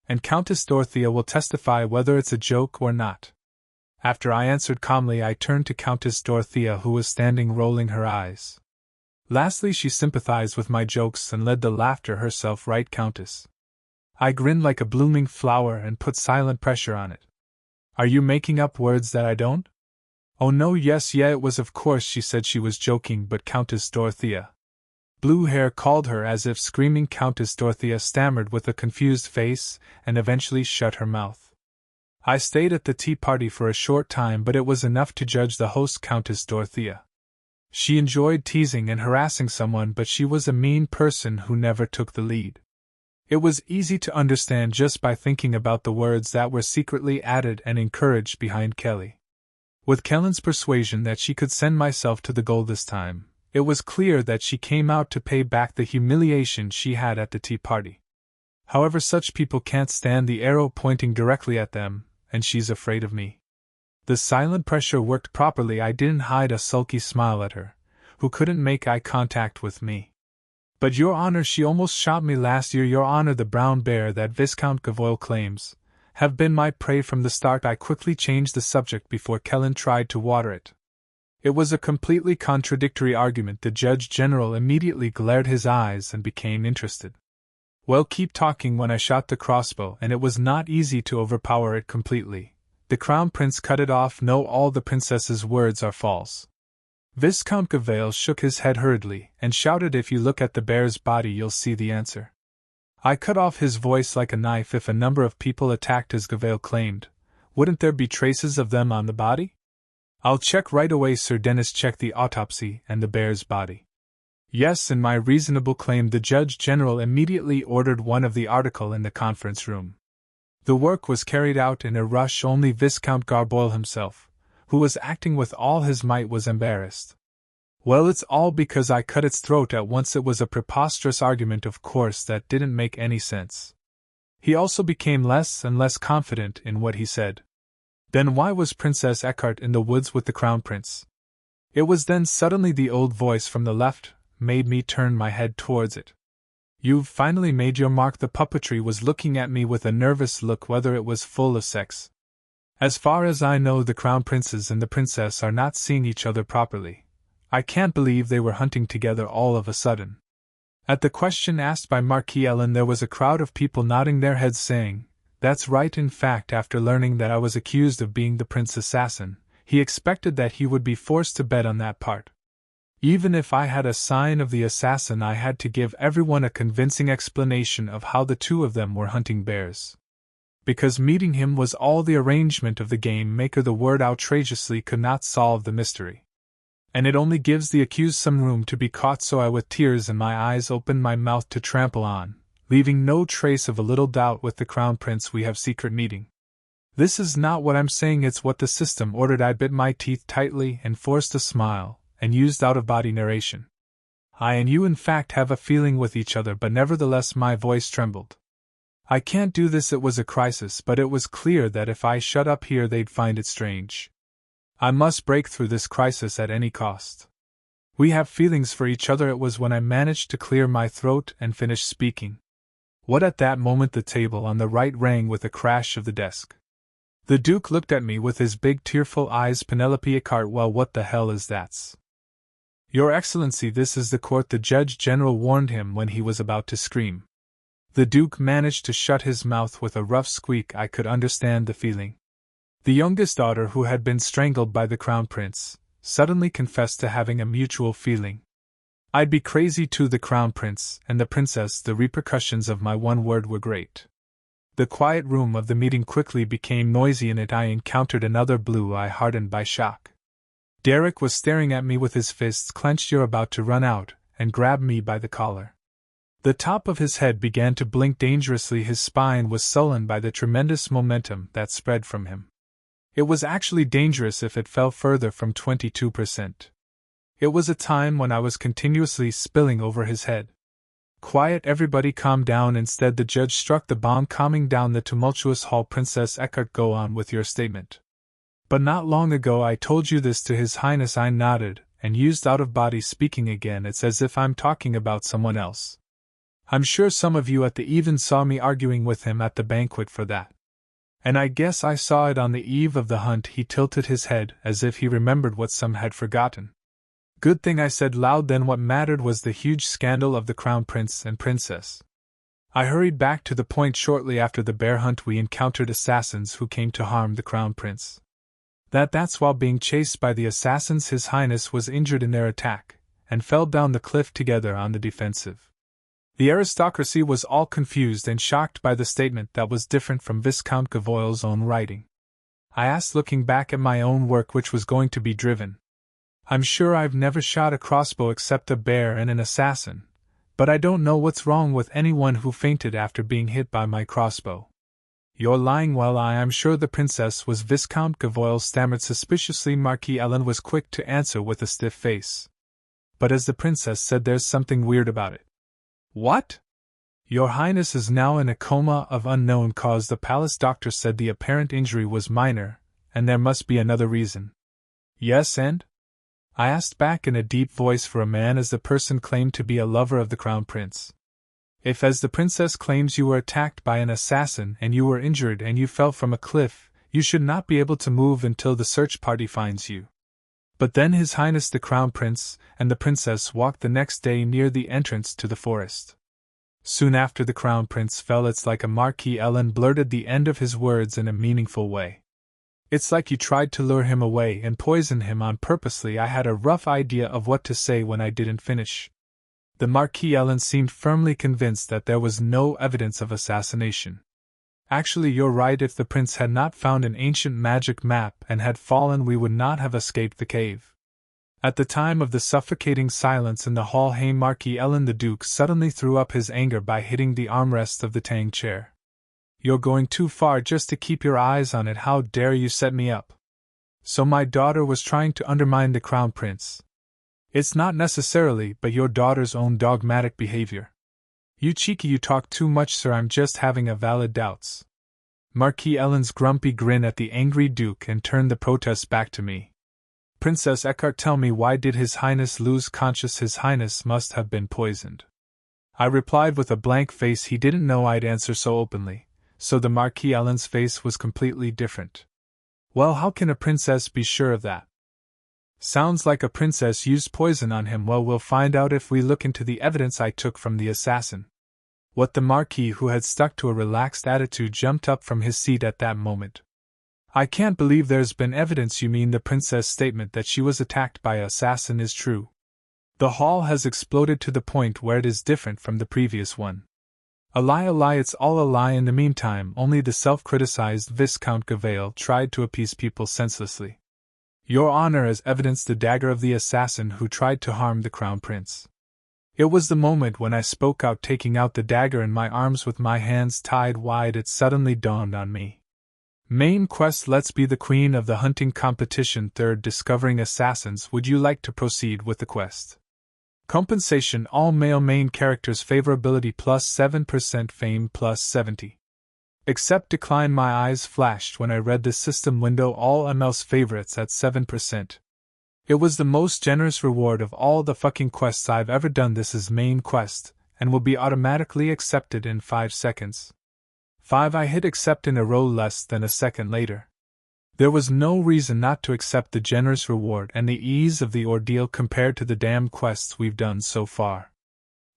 And Countess Dorothea will testify whether it's a joke or not. After I answered calmly, I turned to Countess Dorothea, who was standing rolling her eyes. Lastly, she sympathized with my jokes and led the laughter herself. Right, Countess? I grinned like a blooming flower and put silent pressure on it. Are you making up words that I don't? Oh no, yes, yeah, it was, of course. She said she was joking, but Countess Dorothea. Blue Hair called her as if screaming. Countess Dorothea stammered with a confused face and eventually shut her mouth. I stayed at the tea party for a short time, but it was enough to judge the host, Countess Dorothea. She enjoyed teasing and harassing someone, but she was a mean person who never took the lead. It was easy to understand just by thinking about the words that were secretly added and encouraged behind Kelly. With Kellen's persuasion that she could send myself to the goal this time, it was clear that she came out to pay back the humiliation she had at the tea party. However, such people can't stand the arrow pointing directly at them, and she's afraid of me. The silent pressure worked properly. I didn't hide a sulky smile at her, who couldn't make eye contact with me. But Your Honor, she almost shot me last year. Your Honor, the brown bear that Viscount Gavoyle claims have been my prey from the start. I quickly changed the subject before Kellen tried to water it. It was a completely contradictory argument. The Judge General immediately glared his eyes and became interested. Well, keep talking. When I shot the crossbow, and it was not easy to overpower it completely. The Crown Prince cut it off. No, all the princess's words are false. Viscount Gavoyle shook his head hurriedly and shouted, If you look at the bear's body, you'll see the answer. I cut off his voice like a knife. If a number of people attacked as Gavoyle claimed, wouldn't there be traces of them on the body? I'll check right away, Sir Dennis. Check the autopsy and the bear's body. Yes, and my reasonable claim. The Judge General immediately ordered one of the article in the conference room. The work was carried out in a rush. Only Viscount Garboyle himself, who was acting with all his might, was embarrassed. Well, it's all because I cut its throat at once. It was a preposterous argument, of course, that didn't make any sense. He also became less and less confident in what he said. Then why was Princess Eckhart in the woods with the Crown Prince? It was then suddenly the old voice from the left made me turn my head towards it. You've finally made your mark. The puppetry was looking at me with a nervous look, whether it was full of sex. As far as I know, the Crown Princes and the Princess are not seeing each other properly. I can't believe they were hunting together all of a sudden. At the question asked by Marquis Ellen, there was a crowd of people nodding their heads saying, That's right. In fact, after learning that I was accused of being the Prince Assassin, he expected that he would be forced to bet on that part. Even if I had a sign of the assassin, I had to give everyone a convincing explanation of how the two of them were hunting bears. Because meeting him was all the arrangement of the game maker, the word outrageously could not solve the mystery. And it only gives the accused some room to be caught, so I, with tears in my eyes, opened my mouth to trample on, leaving no trace of a little doubt with the Crown Prince. We have secret meeting. This is not what I'm saying, it's what the system ordered. I bit my teeth tightly and forced a smile, and used out-of-body narration. I and you in fact have a feeling with each other, but nevertheless my voice trembled. I can't do this. It was a crisis, but it was clear that if I shut up here they'd find it strange. I must break through this crisis at any cost. We have feelings for each other. It was when I managed to clear my throat and finish speaking. What at that moment the table on the right rang with a crash of the desk. The Duke looked at me with his big tearful eyes. Penelope Eckhart, well, what the hell is that? Your Excellency, this is the court, the Judge General warned him when he was about to scream. The Duke managed to shut his mouth with a rough squeak. I could understand the feeling. The youngest daughter, who had been strangled by the Crown Prince, suddenly confessed to having a mutual feeling. I'd be crazy too. The Crown Prince and the Princess. The repercussions of my one word were great. The quiet room of the meeting quickly became noisy. In it I encountered another blue eye, hardened by shock. Derek was staring at me with his fists clenched. You're about to run out, and grabbed me by the collar. The top of his head began to blink dangerously. His spine was sullen by the tremendous momentum that spread from him. It was actually dangerous if it fell further from 22%. It was a time when I was continuously spilling over his head. Quiet, everybody, calm down. Instead, the judge struck the bomb, calming down the tumultuous hall. Princess Eckhart, go on with your statement. But not long ago I told you this to His Highness. I nodded, and used out-of-body speaking again. It's as if I'm talking about someone else. I'm sure some of you at the even saw me arguing with him at the banquet for that. And I guess I saw it on the eve of the hunt. He tilted his head, as if he remembered what some had forgotten. Good thing I said loud then. What mattered was the huge scandal of the Crown Prince and Princess. I hurried back to the point. Shortly after the bear hunt we encountered assassins who came to harm the Crown Prince. That's while being chased by the assassins His Highness was injured in their attack, and fell down the cliff together on the defensive. The aristocracy was all confused and shocked by the statement that was different from Viscount Gavoyle's own writing. I asked, looking back at my own work, which was going to be driven. I'm sure I've never shot a crossbow except a bear and an assassin, but I don't know what's wrong with anyone who fainted after being hit by my crossbow. You're lying. Well, I am sure the princess was. Viscount Gavoyle stammered suspiciously. Marquis Ellen was quick to answer with a stiff face. But as the princess said, there's something weird about it. What? Your Highness is now in a coma of unknown cause. The palace doctor said the apparent injury was minor, and there must be another reason. Yes, and? I asked back in a deep voice for a man, as the person claimed to be a lover of the Crown Prince. If, as the princess claims, you were attacked by an assassin and you were injured and you fell from a cliff, you should not be able to move until the search party finds you. But then His Highness the Crown Prince and the princess walked the next day near the entrance to the forest. Soon after the Crown Prince fell. It's like a Marquis Ellen blurted the end of his words in a meaningful way. It's like you tried to lure him away and poison him on purposely. I had a rough idea of what to say when I didn't finish. The Marquis Ellen seemed firmly convinced that there was no evidence of assassination. Actually, you're right. If the prince had not found an ancient magic map and had fallen, we would not have escaped the cave. At the time of the suffocating silence in the hall, hey Marquis Ellen, the Duke suddenly threw up his anger by hitting the armrest of the Tang chair. You're going too far just to keep your eyes on it. How dare you set me up? So my daughter was trying to undermine the Crown Prince. It's not necessarily, but your daughter's own dogmatic behavior. You cheeky, you talk too much, sir. I'm just having a valid doubts. Marquis Ellen's grumpy grin at the angry Duke and turned the protest back to me. Princess Eckhart, tell me, why did His Highness lose conscious? His Highness must have been poisoned. I replied with a blank face. He didn't know I'd answer so openly, so the Marquis Ellen's face was completely different. Well, how can a princess be sure of that? Sounds like a princess used poison on him. Well, we'll find out if we look into the evidence I took from the assassin. What? The Marquis, who had stuck to a relaxed attitude, jumped up from his seat at that moment. I can't believe there's been evidence. You mean the princess' statement that she was attacked by an assassin is true? The hall has exploded to the point where it is different from the previous one. A lie, it's all a lie. In the meantime, only the self-criticized Viscount Gavail tried to appease people senselessly. Your Honor, as evidenced the dagger of the assassin who tried to harm the Crown Prince. It was the moment when I spoke out, taking out the dagger in my arms with my hands tied wide. It suddenly dawned on me. Main quest: let's be the queen of the hunting competition. Third, discovering assassins. Would you like to proceed with the quest? Compensation: all male main characters, favorability plus 7%, fame plus 70. Accept, decline. My eyes flashed when I read the system window. All ML's favorites at 7%. It was the most generous reward of all the fucking quests I've ever done. This is main quest, and will be automatically accepted in 5 seconds. 5. I hit accept in a row less than a second later. There was no reason not to accept the generous reward and the ease of the ordeal compared to the damn quests we've done so far.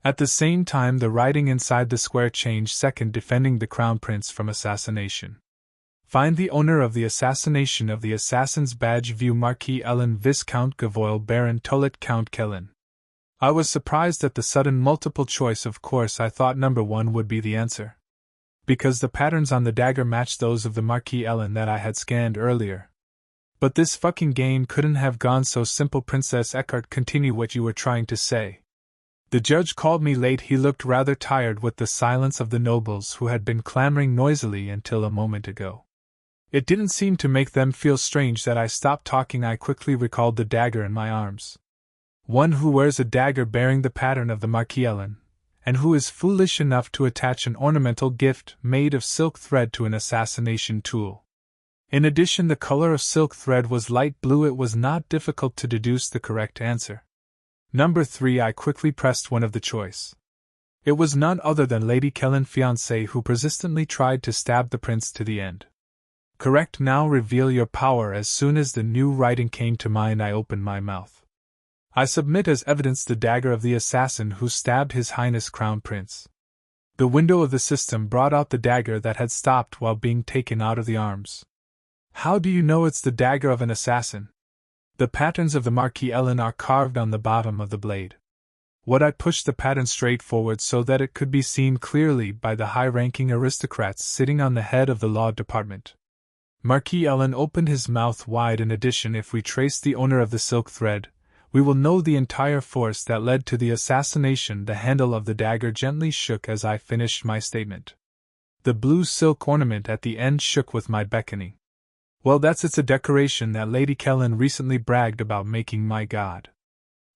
At the same time, the writing inside the square changed. Second, defending the Crown Prince from assassination. Find the owner of the assassination of the assassin's badge. View Marquis Ellen, Viscount Gavoil, Baron Tullet, Count Kellen. I was surprised at the sudden multiple choice. Of course, I thought number 1 would be the answer, because the patterns on the dagger matched those of the Marquis Ellen that I had scanned earlier. But this fucking game couldn't have gone so simple. Princess Eckhart, continue what you were trying to say. The judge called me late. He looked rather tired with the silence of the nobles who had been clamoring noisily until a moment ago. It didn't seem to make them feel strange that I stopped talking. I quickly recalled the dagger in my arms. One who wears a dagger bearing the pattern of the Marquis Ellen, and who is foolish enough to attach an ornamental gift made of silk thread to an assassination tool. In addition, the color of silk thread was light blue. It was not difficult to deduce the correct answer. Number 3. I quickly pressed one of the choice. It was none other than Lady Kellen, fiancée, who persistently tried to stab the prince to the end. Correct. Now reveal your power. As soon as the new writing came to mind, I opened my mouth. I submit as evidence the dagger of the assassin who stabbed His Highness Crown Prince. The window of the system brought out the dagger that had stopped while being taken out of the arms. How do you know it's the dagger of an assassin? The patterns of the Marquis Ellen are carved on the bottom of the blade. Would I push the pattern straight forward so that it could be seen clearly by the high-ranking aristocrats sitting on the head of the law department? Marquis Ellen opened his mouth wide. In addition, if we trace the owner of the silk thread, we will know the entire force that led to the assassination. The handle of the dagger gently shook as I finished my statement. The blue silk ornament at the end shook with my beckoning. Well, it's a decoration that Lady Kellen recently bragged about making my god.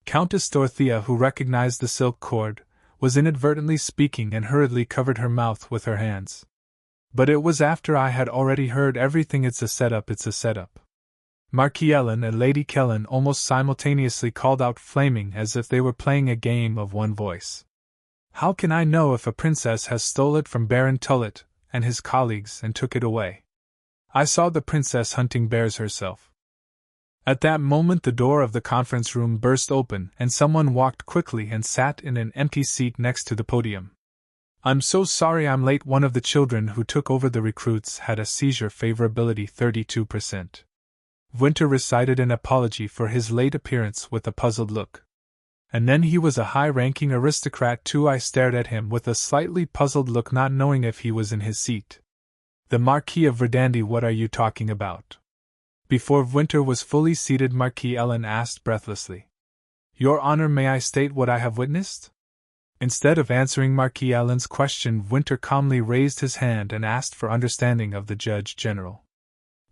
Countess Dorothea, who recognized the silk cord, was inadvertently speaking and hurriedly covered her mouth with her hands. But it was after I had already heard everything. It's a setup. Marquis Ellen and Lady Kellen almost simultaneously called out, flaming as if they were playing a game of one voice. How can I know if a princess has stole it from Baron Tullet and his colleagues and took it away? I saw the princess hunting bears herself. At that moment the door of the conference room burst open and someone walked quickly and sat in an empty seat next to the podium. I'm so sorry I'm late. One of the children who took over the recruits had a seizure, favorability 32%. Winter recited an apology for his late appearance with a puzzled look. And then he was a high-ranking aristocrat too. I stared at him with a slightly puzzled look, not knowing if he was in his seat. The Marquis of Verdandi, what are you talking about? Before Winter was fully seated, Marquis Ellen asked breathlessly. Your Honor, may I state what I have witnessed? Instead of answering Marquis Ellen's question, Winter calmly raised his hand and asked for understanding of the Judge General.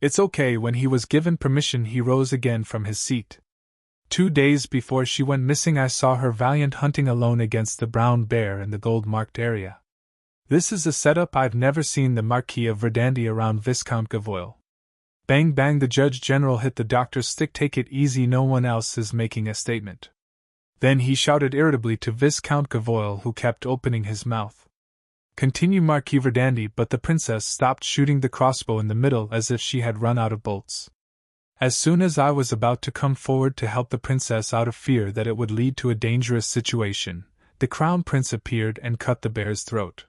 It's okay. When he was given permission, he rose again from his seat. 2 days before she went missing, I saw her valiant hunting alone against the brown bear in the gold-marked area. This is a setup. I've never seen the Marquis of Verdandi around Viscount Gavoil. Bang bang, the Judge General hit the doctor's stick. Take it easy, no one else is making a statement. Then he shouted irritably to Viscount Gavoil, who kept opening his mouth. Continue, Marquis Verdandi, but the princess stopped shooting the crossbow in the middle as if she had run out of bolts. As soon as I was about to come forward to help the princess out of fear that it would lead to a dangerous situation, the Crown Prince appeared and cut the bear's throat.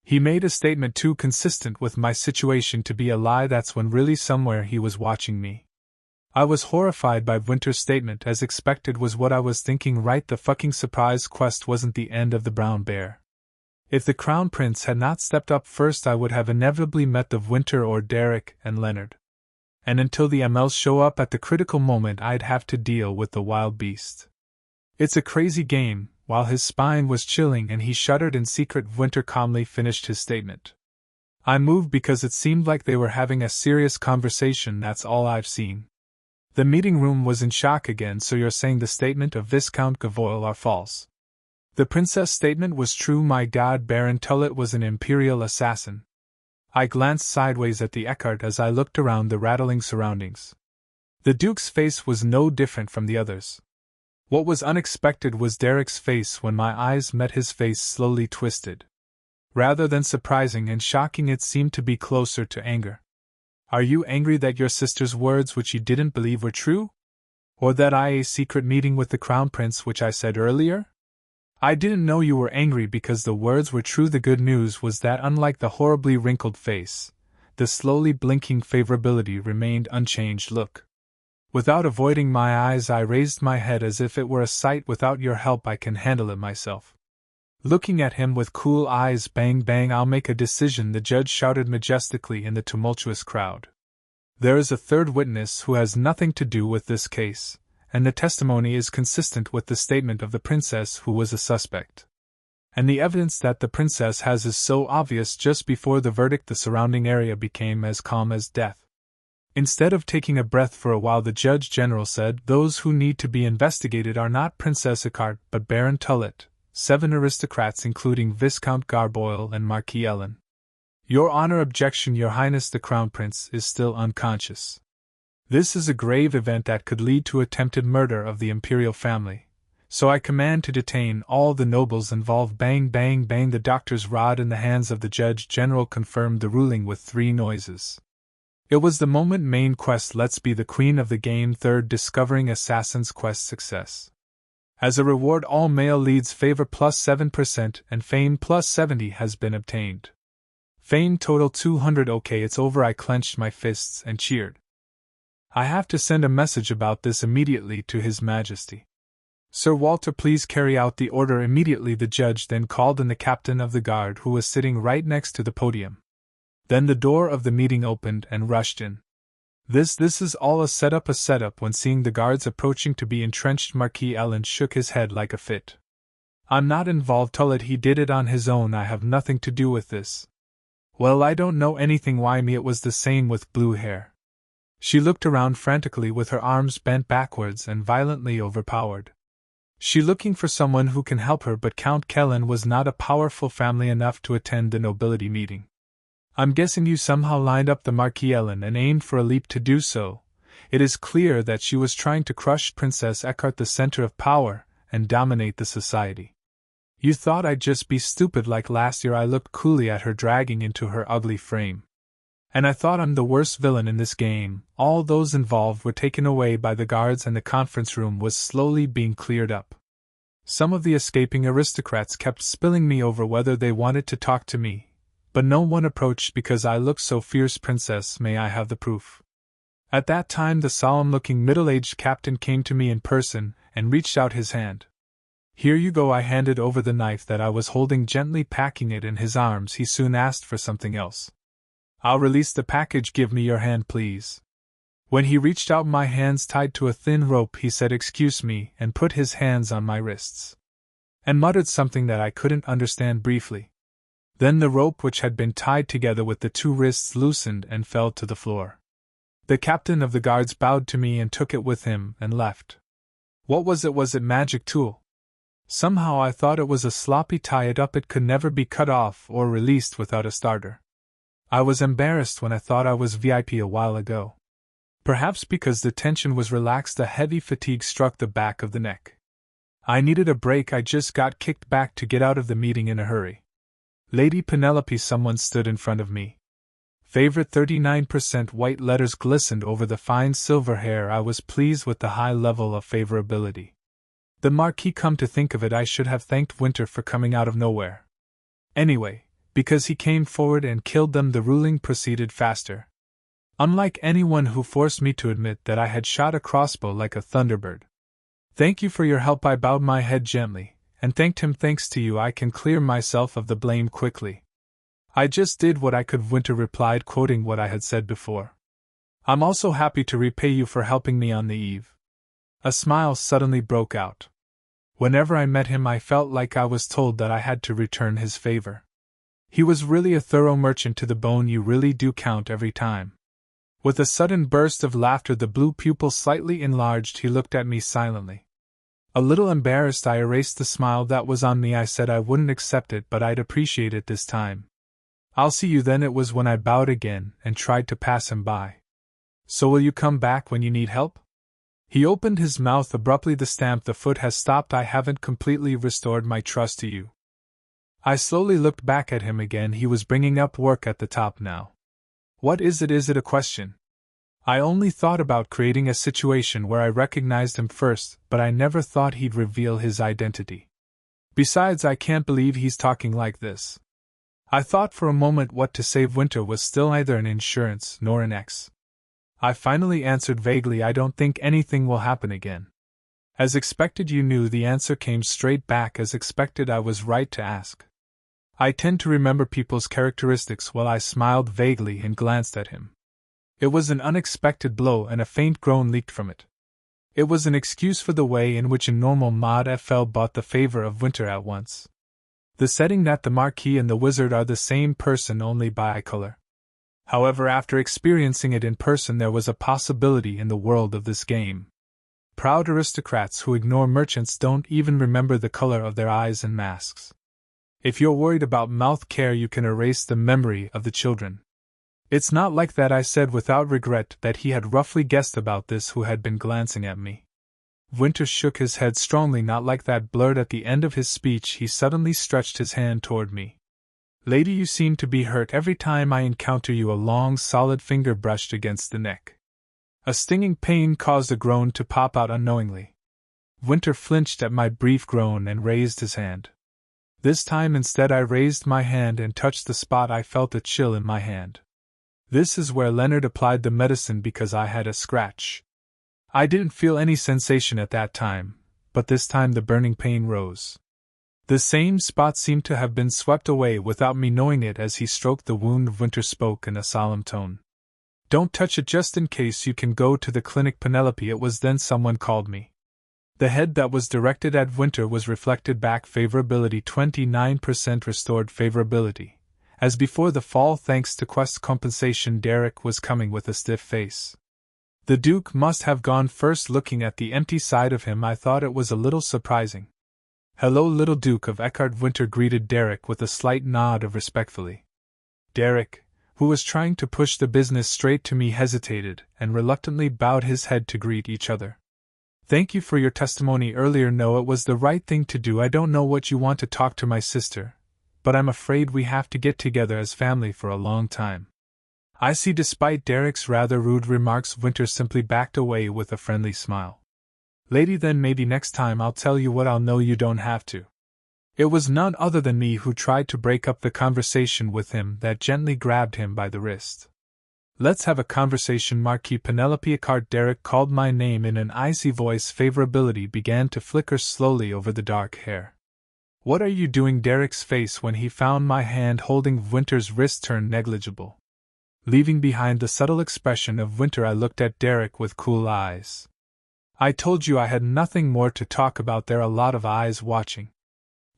He made a statement too consistent with my situation to be a lie. That's when really somewhere he was watching me. I was horrified by Winter's statement. As expected was what I was thinking, right? The fucking surprise quest wasn't the end of the brown bear. If the Crown Prince had not stepped up first, I would have inevitably met the Winter or Derek and Leonard. And until the MLs show up at the critical moment, I'd have to deal with the wild beast. It's a crazy game. While his spine was chilling and he shuddered in secret, Winter calmly finished his statement. I moved because it seemed like they were having a serious conversation. That's all I've seen. The meeting room was in shock again. So you're saying the statement of Viscount Gavoyle are false? The princess' statement was true. My god, Baron Tullet was an imperial assassin. I glanced sideways at the Eckhart as I looked around the rattling surroundings. The Duke's face was no different from the others. What was unexpected was Derek's face. When my eyes met, his face slowly twisted. Rather than surprising and shocking, it seemed to be closer to anger. Are you angry that your sister's words, which you didn't believe were true? Or that a secret meeting with the Crown Prince, which I said earlier? I didn't know you were angry because the words were true. The good news was that, unlike the horribly wrinkled face, the slowly blinking favorability remained unchanged. Look. Without avoiding my eyes, I raised my head as if it were a sight. Without your help, I can handle it myself. Looking at him with cool eyes, bang bang, I'll make a decision, the judge shouted majestically in the tumultuous crowd. There is a third witness who has nothing to do with this case, and the testimony is consistent with the statement of the princess, who was a suspect. And the evidence that the princess has is so obvious. Just before the verdict, the surrounding area became as calm as death. Instead of taking a breath for a while, the Judge General said, those who need to be investigated are not Princess Eckhart, but Baron Tullet, 7 aristocrats including Viscount Garboyle and Marquis Ellen. Your Honor, objection, Your Highness, the Crown Prince is still unconscious. This is a grave event that could lead to attempted murder of the imperial family, so I command to detain all the nobles involved. Bang bang bang, the doctor's rod in the hands of the Judge General confirmed the ruling with 3 noises. It was the moment. Main quest, let's be the queen of the game. Third, discovering assassins quest success. As a reward, all male leads favor plus 7% and fame plus 70 has been obtained. Fame total 200. Okay, it's over. I clenched my fists and cheered. I have to send a message about this immediately to His Majesty. Sir Walter, please carry out the order immediately. The judge then called in the captain of the guard, who was sitting right next to the podium. Then the door of the meeting opened and rushed in. This is all a setup. When seeing the guards approaching to be entrenched, Marquis Ellen shook his head like a fit. I'm not involved, Tullet, he did it on his own. I have nothing to do with this. Well, I don't know anything. Why me? It was the same with blue hair. She looked around frantically with her arms bent backwards and violently overpowered. She looking for someone who can help her, but Count Kellen was not a powerful family enough to attend the nobility meeting. I'm guessing you somehow lined up the Marquis Ellen and aimed for a leap to do so. It is clear that she was trying to crush Princess Eckhart, the center of power, and dominate the society. You thought I'd just be stupid like last year. I looked coolly at her, dragging into her ugly frame. And I thought I'm the worst villain in this game. All those involved were taken away by the guards and the conference room was slowly being cleared up. Some of the escaping aristocrats kept spilling me over whether they wanted to talk to me, but no one approached because I looked so fierce. Princess, may I have the proof? At that time the solemn-looking middle-aged captain came to me in person and reached out his hand. Here you go. I handed over the knife that I was holding, gently packing it in his arms. He soon asked for something else. I'll release the package. Give me your hand, please. When he reached out, my hands tied to a thin rope, he said, excuse me, and put his hands on my wrists. And muttered something that I couldn't understand briefly. Then the rope which had been tied together with the 2 wrists loosened and fell to the floor. The captain of the guards bowed to me and took it with him and left. What was it? Was it magic tool? Somehow I thought it was a sloppy tie. It could never be cut off or released without a starter. I was embarrassed when I thought I was VIP a while ago. Perhaps because the tension was relaxed, a heavy fatigue struck the back of the neck. I needed a break. I just got kicked back to get out of the meeting in a hurry. Lady Penelope, someone stood in front of me. Favorite 39%. White letters glistened over the fine silver hair. I was pleased with the high level of favorability. The Marquis, come to think of it, I should have thanked Winter for coming out of nowhere. Anyway, because he came forward and killed them, the ruling proceeded faster. unlike anyone who forced me to admit that I had shot a crossbow like a thunderbird. Thank you for your help. I bowed my head gently, and thanked him. Thanks to you I can clear myself of the blame quickly. I just did what I could, Winter replied, quoting what I had said before. I'm also happy to repay you for helping me on the eve. A smile suddenly broke out. Whenever I met him I felt like I was told that I had to return his favor. He was really a thorough merchant to the bone. You really do count every time. With a sudden burst of laughter, the blue pupil slightly enlarged, he looked at me silently. A little embarrassed, I erased the smile that was on me. I said I wouldn't accept it, but I'd appreciate it this time. I'll see you then. It was when I bowed again and tried to pass him by. So will you come back when you need help? He opened his mouth abruptly. The stamp the foot has stopped. I haven't completely restored my trust to you. I slowly looked back at him again. He was bringing up work at the top now. What is it? Is it a question? I only thought about creating a situation where I recognized him first, but I never thought he'd reveal his identity. Besides, I can't believe he's talking like this. I thought for a moment what to say. Winter was still neither an insurance nor an ex. I finally answered vaguely, I don't think anything will happen again. As expected. You knew. The answer came straight back. As expected. I was right to ask. I tend to remember people's characteristics. Well, I smiled vaguely and glanced at him. It was an unexpected blow, and a faint groan leaked from it. It was an excuse for the way in which a normal Mod FL bought the favor of Winter at once. The setting that the Marquis and the Wizard are the same person, only bicolor. However, after experiencing it in person, there was a possibility in the world of this game. Proud aristocrats who ignore merchants don't even remember the color of their eyes and masks. If you're worried about mouth care, you can erase the memory of the children. It's not like that, I said without regret that he had roughly guessed about this who had been glancing at me. Winter shook his head strongly. Not like that. Blurred at the end of his speech, he suddenly stretched his hand toward me. Lady, you seem to be hurt every time I encounter you. A long, solid finger brushed against the neck. A stinging pain caused a groan to pop out unknowingly. Winter flinched at my brief groan and raised his hand. This time instead I raised my hand and touched the spot. I felt a chill in my hand. This is where Leonard applied the medicine because I had a scratch. I didn't feel any sensation at that time, but this time the burning pain rose. The same spot seemed to have been swept away without me knowing it. As he stroked the wound, Winter spoke in a solemn tone. Don't touch it, just in case. You can go to the clinic, Penelope. It was then someone called me. The head that was directed at Winter was reflected back. Favorability 29% restored favorability. As before the fall, thanks to quest compensation. Derek was coming with a stiff face. The Duke must have gone first. Looking at the empty side of him, I thought it was a little surprising. Hello, little Duke of Eckhart. Winter greeted Derek with a slight nod of respectfully. Derek, who was trying to push the business straight to me, hesitated and reluctantly bowed his head to greet each other. Thank you for your testimony earlier. No, it was the right thing to do. I don't know what you want to talk to my sister, but I'm afraid we have to get together as family for a long time. I see. Despite Derek's rather rude remarks, Winter simply backed away with a friendly smile. Lady, then maybe next time I'll tell you what I'll know. You don't have to. It was none other than me who tried to break up the conversation with him, that gently grabbed him by the wrist. Let's have a conversation, Marquis. Penelope Eckhart. Derek called my name in an icy voice. Favorability began to flicker slowly over the dark hair. What are you doing? Derek's face when he found my hand holding Winter's wrist turned negligible. Leaving behind the subtle expression of Winter, I looked at Derek with cool eyes. I told you I had nothing more to talk about. There are a lot of eyes watching.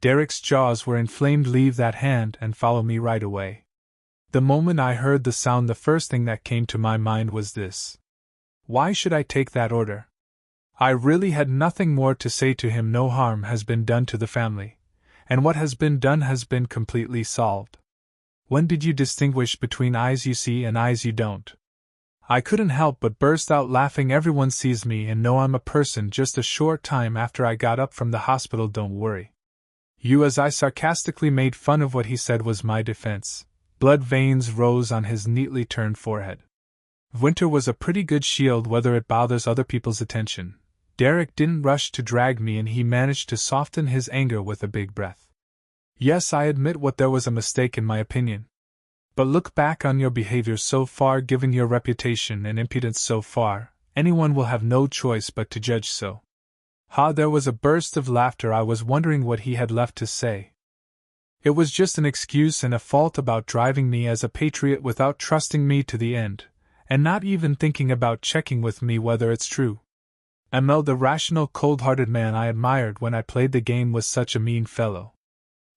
Derek's jaws were inflamed. Leave that hand and follow me right away. The moment I heard the sound, the first thing that came to my mind was this. Why should I take that order? I really had nothing more to say to him. No harm has been done to the family, and what has been done has been completely solved. When did you distinguish between eyes you see and eyes you don't? I couldn't help but burst out laughing. Everyone sees me and know I'm a person just a short time after I got up from the hospital. Don't worry. You, as I sarcastically made fun of what he said, was my defense. Blood veins rose on his neatly turned forehead. Winter was a pretty good shield whether it bothers other people's attention. Derek didn't rush to drag me, and he managed to soften his anger with a big breath. Yes, I admit what there was a mistake in my opinion. But look back on your behavior so far, given your reputation and impudence so far, anyone will have no choice but to judge so. There was a burst of laughter. I was wondering what he had left to say. It was just an excuse and a fault about driving me as a patriot without trusting me to the end, and not even thinking about checking with me whether it's true. Emil, the rational, cold-hearted man I admired when I played the game, was such a mean fellow.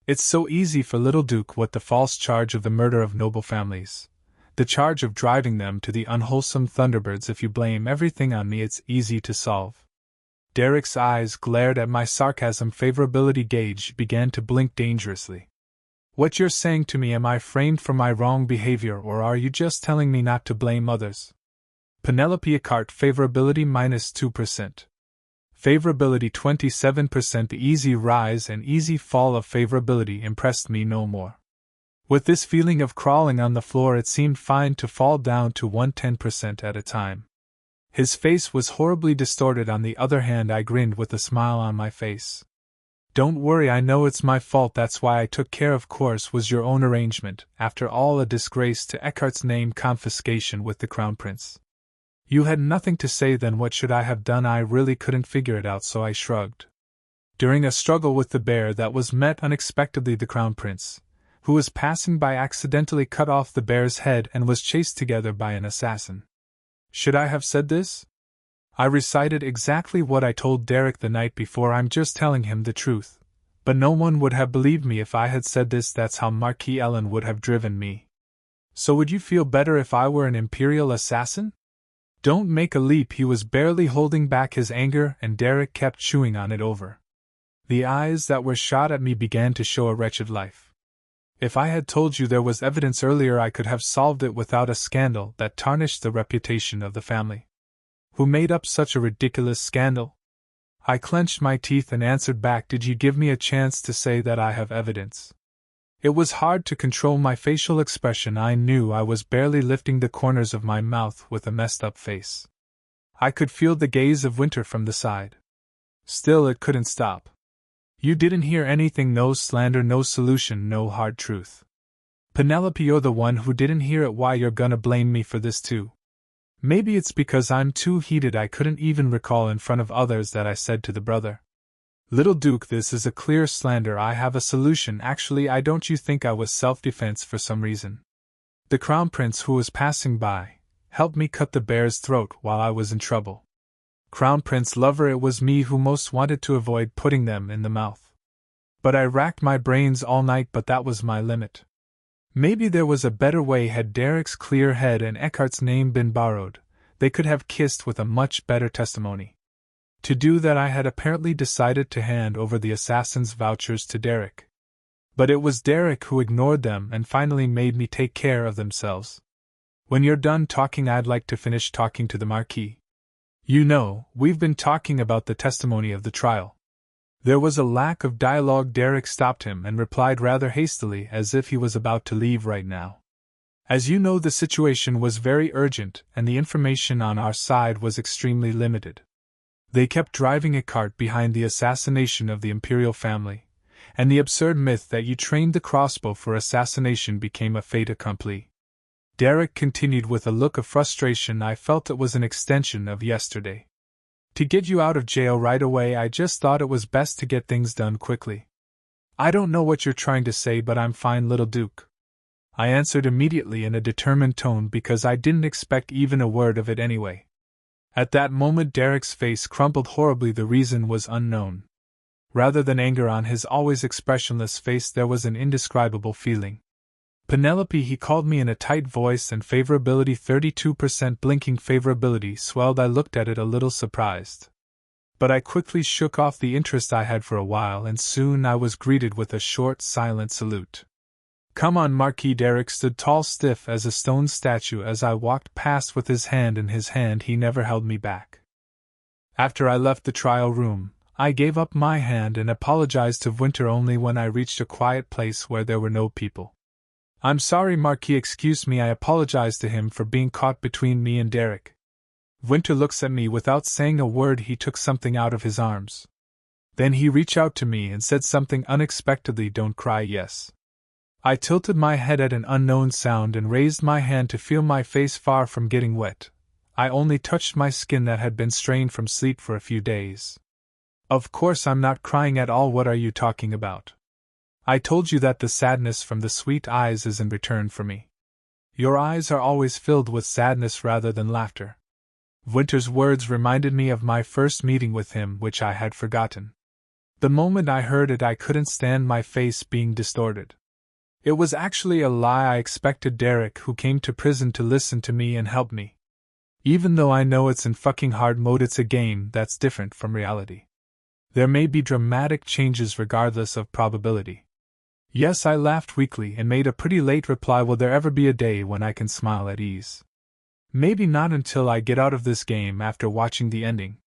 It's so easy for Little Duke what the false charge of the murder of noble families, the charge of driving them to the unwholesome Thunderbirds. If you blame everything on me, it's easy to solve. Derek's eyes glared at my sarcasm. Favorability gauge began to blink dangerously. What you're saying to me, am I framed for my wrong behavior, or are you just telling me not to blame others? Penelope Eckhart, favorability -2%. Favorability 27%. The easy rise and easy fall of favorability impressed me no more. With this feeling of crawling on the floor, it seemed fine to fall down to 110% at a time. His face was horribly distorted. On the other hand, I grinned with a smile on my face. Don't worry, I know it's my fault, that's why I took care. Of course, was your own arrangement, after all. A disgrace to Eckhart's name, confiscation with the Crown Prince. You had nothing to say then. What should I have done? I really couldn't figure it out, so I shrugged. During a struggle with the bear that was met unexpectedly, the Crown Prince, who was passing by, accidentally cut off the bear's head and was chased together by an assassin. Should I have said this? I recited exactly what I told Derek the night before. I'm just telling him the truth. But no one would have believed me if I had said this. That's how Marquis Ellen would have driven me. So would you feel better if I were an imperial assassin? Don't make a leap. He was barely holding back his anger, and Derek kept chewing on it over. The eyes that were shot at me began to show a wretched life. If I had told you there was evidence earlier, I could have solved it without a scandal that tarnished the reputation of the family. Who made up such a ridiculous scandal? I clenched my teeth and answered back, did you give me a chance to say that I have evidence? It was hard to control my facial expression. I knew I was barely lifting the corners of my mouth with a messed up face. I could feel the gaze of Winter from the side. Still, it couldn't stop. You didn't hear anything, no slander, no solution, no hard truth. Penelope, you're the one who didn't hear it. Why, you're gonna blame me for this too? Maybe it's because I'm too heated. I couldn't even recall in front of others that I said to the brother. Little Duke, this is a clear slander. I have a solution. Actually, don't you think I was self-defense for some reason? The Crown Prince, who was passing by, helped me cut the bear's throat while I was in trouble. Crown Prince lover, it was me who most wanted to avoid putting them in the mouth. But I racked my brains all night, but that was my limit. Maybe there was a better way. Had Derek's clear head and Eckhart's name been borrowed, they could have kissed with a much better testimony. To do that, I had apparently decided to hand over the assassin's vouchers to Derek. But it was Derek who ignored them and finally made me take care of themselves. When you're done talking, I'd like to finish talking to the Marquis. You know, we've been talking about the testimony of the trial. There was a lack of dialogue. Derek stopped him and replied rather hastily, as if he was about to leave right now. As you know, the situation was very urgent, and the information on our side was extremely limited. They kept driving a cart behind the assassination of the imperial family, and the absurd myth that you trained the crossbow for assassination became a fait accompli. Derek continued with a look of frustration. I felt it was an extension of yesterday. To get you out of jail right away, I just thought it was best to get things done quickly. I don't know what you're trying to say, but I'm fine, Little Duke. I answered immediately in a determined tone because I didn't expect even a word of it anyway. At that moment, Derek's face crumpled horribly. The reason was unknown. Rather than anger on his always expressionless face, there was an indescribable feeling. Penelope, he called me in a tight voice, and favorability 32%. Blinking favorability swelled. I looked at it a little surprised. But I quickly shook off the interest I had for a while, and soon I was greeted with a short, silent salute. Come on, Marquis. Derek stood tall, stiff as a stone statue as I walked past with his hand in his hand. He never held me back. After I left the trial room, I gave up my hand and apologized to Winter only when I reached a quiet place where there were no people. I'm sorry, Marquis, excuse me. I apologized to him for being caught between me and Derek. Winter looks at me. Without saying a word, he took something out of his arms. Then he reached out to me and said something unexpectedly. Don't cry. Yes. I tilted my head at an unknown sound and raised my hand to feel my face far from getting wet. I only touched my skin that had been strained from sleep for a few days. Of course I'm not crying at all. What are you talking about? I told you that the sadness from the sweet eyes is in return for me. Your eyes are always filled with sadness rather than laughter. Winter's words reminded me of my first meeting with him, which I had forgotten. The moment I heard it, I couldn't stand my face being distorted. It was actually a lie. I expected Derek, who came to prison, to listen to me and help me. Even though I know it's in fucking hard mode, it's a game that's different from reality. There may be dramatic changes regardless of probability. Yes, I laughed weakly and made a pretty late reply. Will there ever be a day when I can smile at ease? Maybe not until I get out of this game after watching the ending.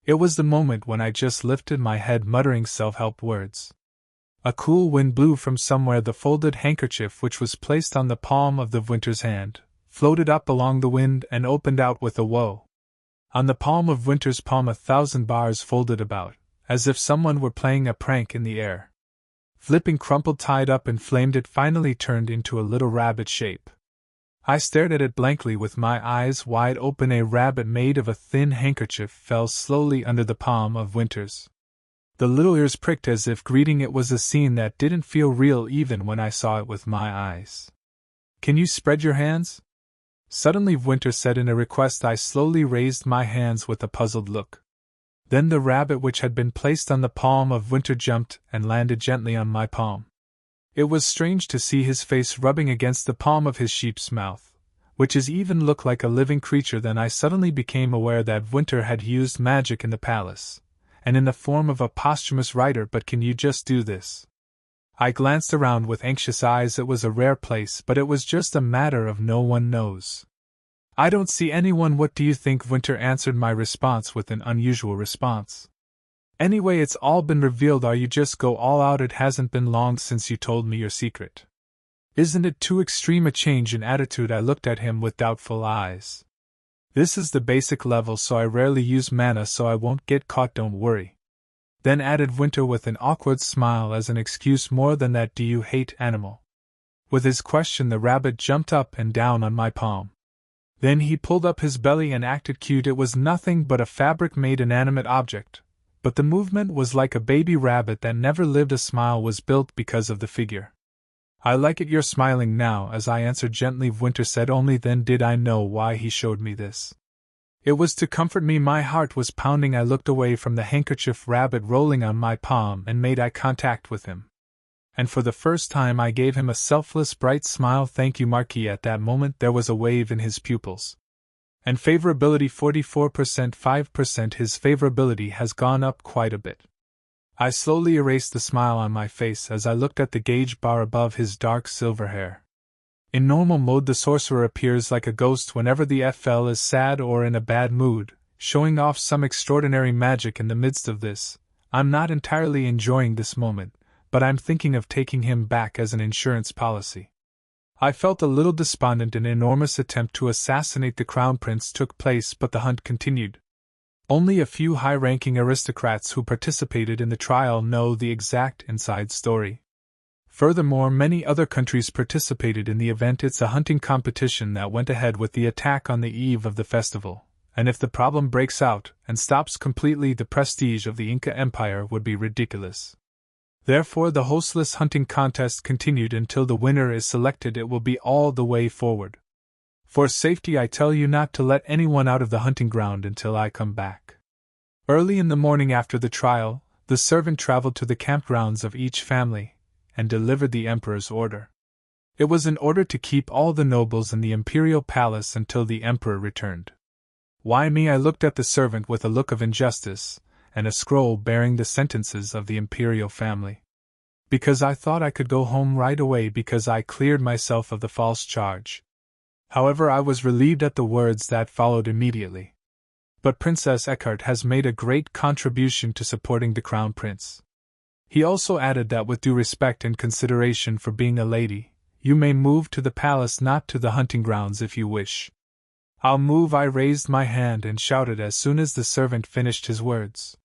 It was the moment when I just lifted my head muttering self-help words. A cool wind blew from somewhere. The folded handkerchief, which was placed on the palm of the Winter's hand, floated up along the wind and opened out with a whoa. On the palm of Winter's palm 1,000 bars folded about, as if someone were playing a prank in the air. Flipping crumpled, tied up, and flamed, it finally turned into a little rabbit shape. I stared at it blankly with my eyes wide open. A rabbit made of a thin handkerchief fell slowly under the palm of Winter's. The little ears pricked as if greeting. It was a scene that didn't feel real even when I saw it with my eyes. Can you spread your hands? Suddenly Winter said in a request. I slowly raised my hands with a puzzled look. Then the rabbit, which had been placed on the palm of Winter, jumped and landed gently on my palm. It was strange to see his face rubbing against the palm of his sheep's mouth, which even looked like a living creature. Then I suddenly became aware that Winter had used magic in the palace, and in the form of a posthumous writer. But can you just do this? I glanced around with anxious eyes. It was a rare place, but it was just a matter of no one knows. I don't see anyone. What do you think? Winter answered my response with an unusual response. Anyway, it's all been revealed. Are you just go all out? It hasn't been long since you told me your secret. Isn't it too extreme a change in attitude? I looked at him with doubtful eyes. This is the basic level, so I rarely use mana, so I won't get caught, don't worry. Then added Winter with an awkward smile as an excuse. More than that, do you hate animal? With his question, the rabbit jumped up and down on my palm. Then he pulled up his belly and acted cute. It was nothing but a fabric-made inanimate object, but the movement was like a baby rabbit that never lived. A smile was built because of the figure. I like it. You're smiling now, as I answered gently. Winter said. Only then did I know why he showed me this. It was to comfort me. My heart was pounding. I looked away from the handkerchief rabbit rolling on my palm and made eye contact with him. And for the first time I gave him a selfless, bright smile. Thank you, Marquis. At that moment there was a wave in his pupils. And favorability 44%, 5%. His favorability has gone up quite a bit. I slowly erased the smile on my face as I looked at the gauge bar above his dark silver hair. In normal mode, the sorcerer appears like a ghost whenever the FL is sad or in a bad mood, showing off some extraordinary magic. In the midst of this, I'm not entirely enjoying this moment, but I'm thinking of taking him back as an insurance policy. I felt a little despondent. An enormous attempt to assassinate the Crown Prince took place, but the hunt continued. Only a few high-ranking aristocrats who participated in the trial know the exact inside story. Furthermore, many other countries participated in the event. It's a hunting competition that went ahead with the attack on the eve of the festival, and if the problem breaks out and stops completely, the prestige of the Inca Empire would be ridiculous. Therefore, the hostless hunting contest continued until the winner is selected. It will be all the way forward. For safety, I tell you not to let anyone out of the hunting ground until I come back. Early in the morning after the trial, the servant traveled to the campgrounds of each family and delivered the emperor's order. It was an order to keep all the nobles in the imperial palace until the emperor returned. Why me? I looked at the servant with a look of injustice, and a scroll bearing the sentences of the imperial family. Because I thought I could go home right away, because I cleared myself of the false charge. However, I was relieved at the words that followed immediately. But Princess Eckhart has made a great contribution to supporting the Crown Prince. He also added that with due respect and consideration for being a lady, you may move to the palace, not to the hunting grounds if you wish. I'll move. I raised my hand and shouted as soon as the servant finished his words.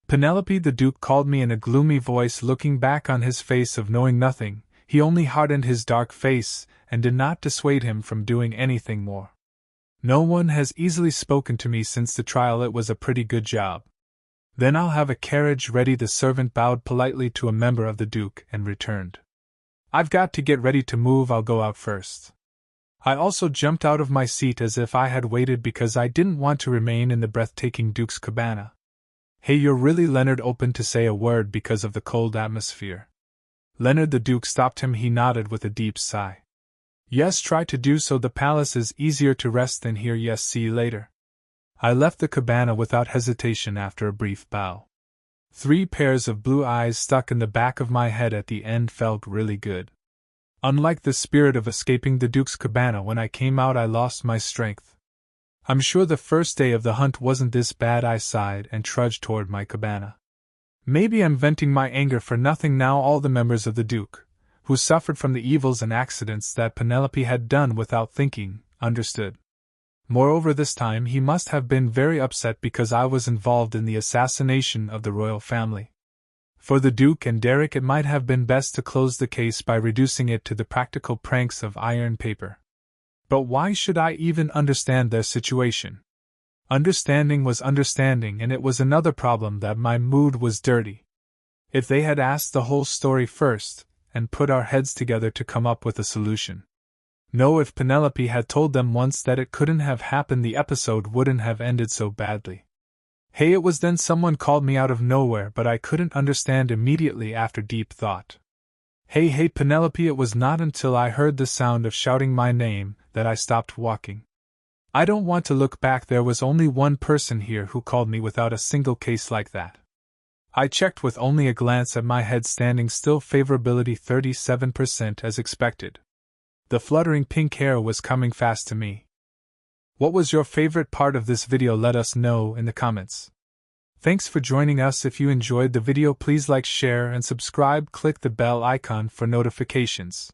Penelope, the Duke called me in a gloomy voice. Looking back on his face of knowing nothing, he only hardened his dark face and did not dissuade him from doing anything more. No one has easily spoken to me since the trial. It was a pretty good job. Then I'll have a carriage ready. The servant bowed politely to a member of the Duke and returned. I've got to get ready to move. I'll go out first. I also jumped out of my seat as if I had waited because I didn't want to remain in the breathtaking Duke's cabana. Hey, you're really Leonard opened to say a word because of the cold atmosphere. Leonard, the Duke stopped him. He nodded with a deep sigh. Yes, try to do so. The palace is easier to rest than here. Yes, see you later. I left the cabana without hesitation after a brief bow. 3 pairs of blue eyes stuck in the back of my head at the end felt really good. Unlike the spirit of escaping the Duke's cabana, when I came out I lost my strength. I'm sure the first day of the hunt wasn't this bad. I sighed and trudged toward my cabana. Maybe I'm venting my anger for nothing now. All the members of the Duke, who suffered from the evils and accidents that Penelope had done without thinking, understood. Moreover, this time he must have been very upset because I was involved in the assassination of the royal family. For the Duke and Derek, it might have been best to close the case by reducing it to the practical pranks of iron paper. But why should I even understand their situation? Understanding was understanding, and it was another problem that my mood was dirty. If they had asked the whole story first, and put our heads together to come up with a solution. No, if Penelope had told them once that it couldn't have happened, the episode wouldn't have ended so badly. Hey, it was then someone called me out of nowhere, but I couldn't understand immediately after deep thought. Hey, Penelope. It was not until I heard the sound of shouting my name that I stopped walking. I don't want to look back. There was only one person here who called me without a single case like that. I checked with only a glance at my head standing still. Favorability 37% as expected. The fluttering pink hair was coming fast to me. What was your favorite part of this video? Let us know in the comments. Thanks for joining us. If you enjoyed the video, please like, share, and subscribe. Click the bell icon for notifications.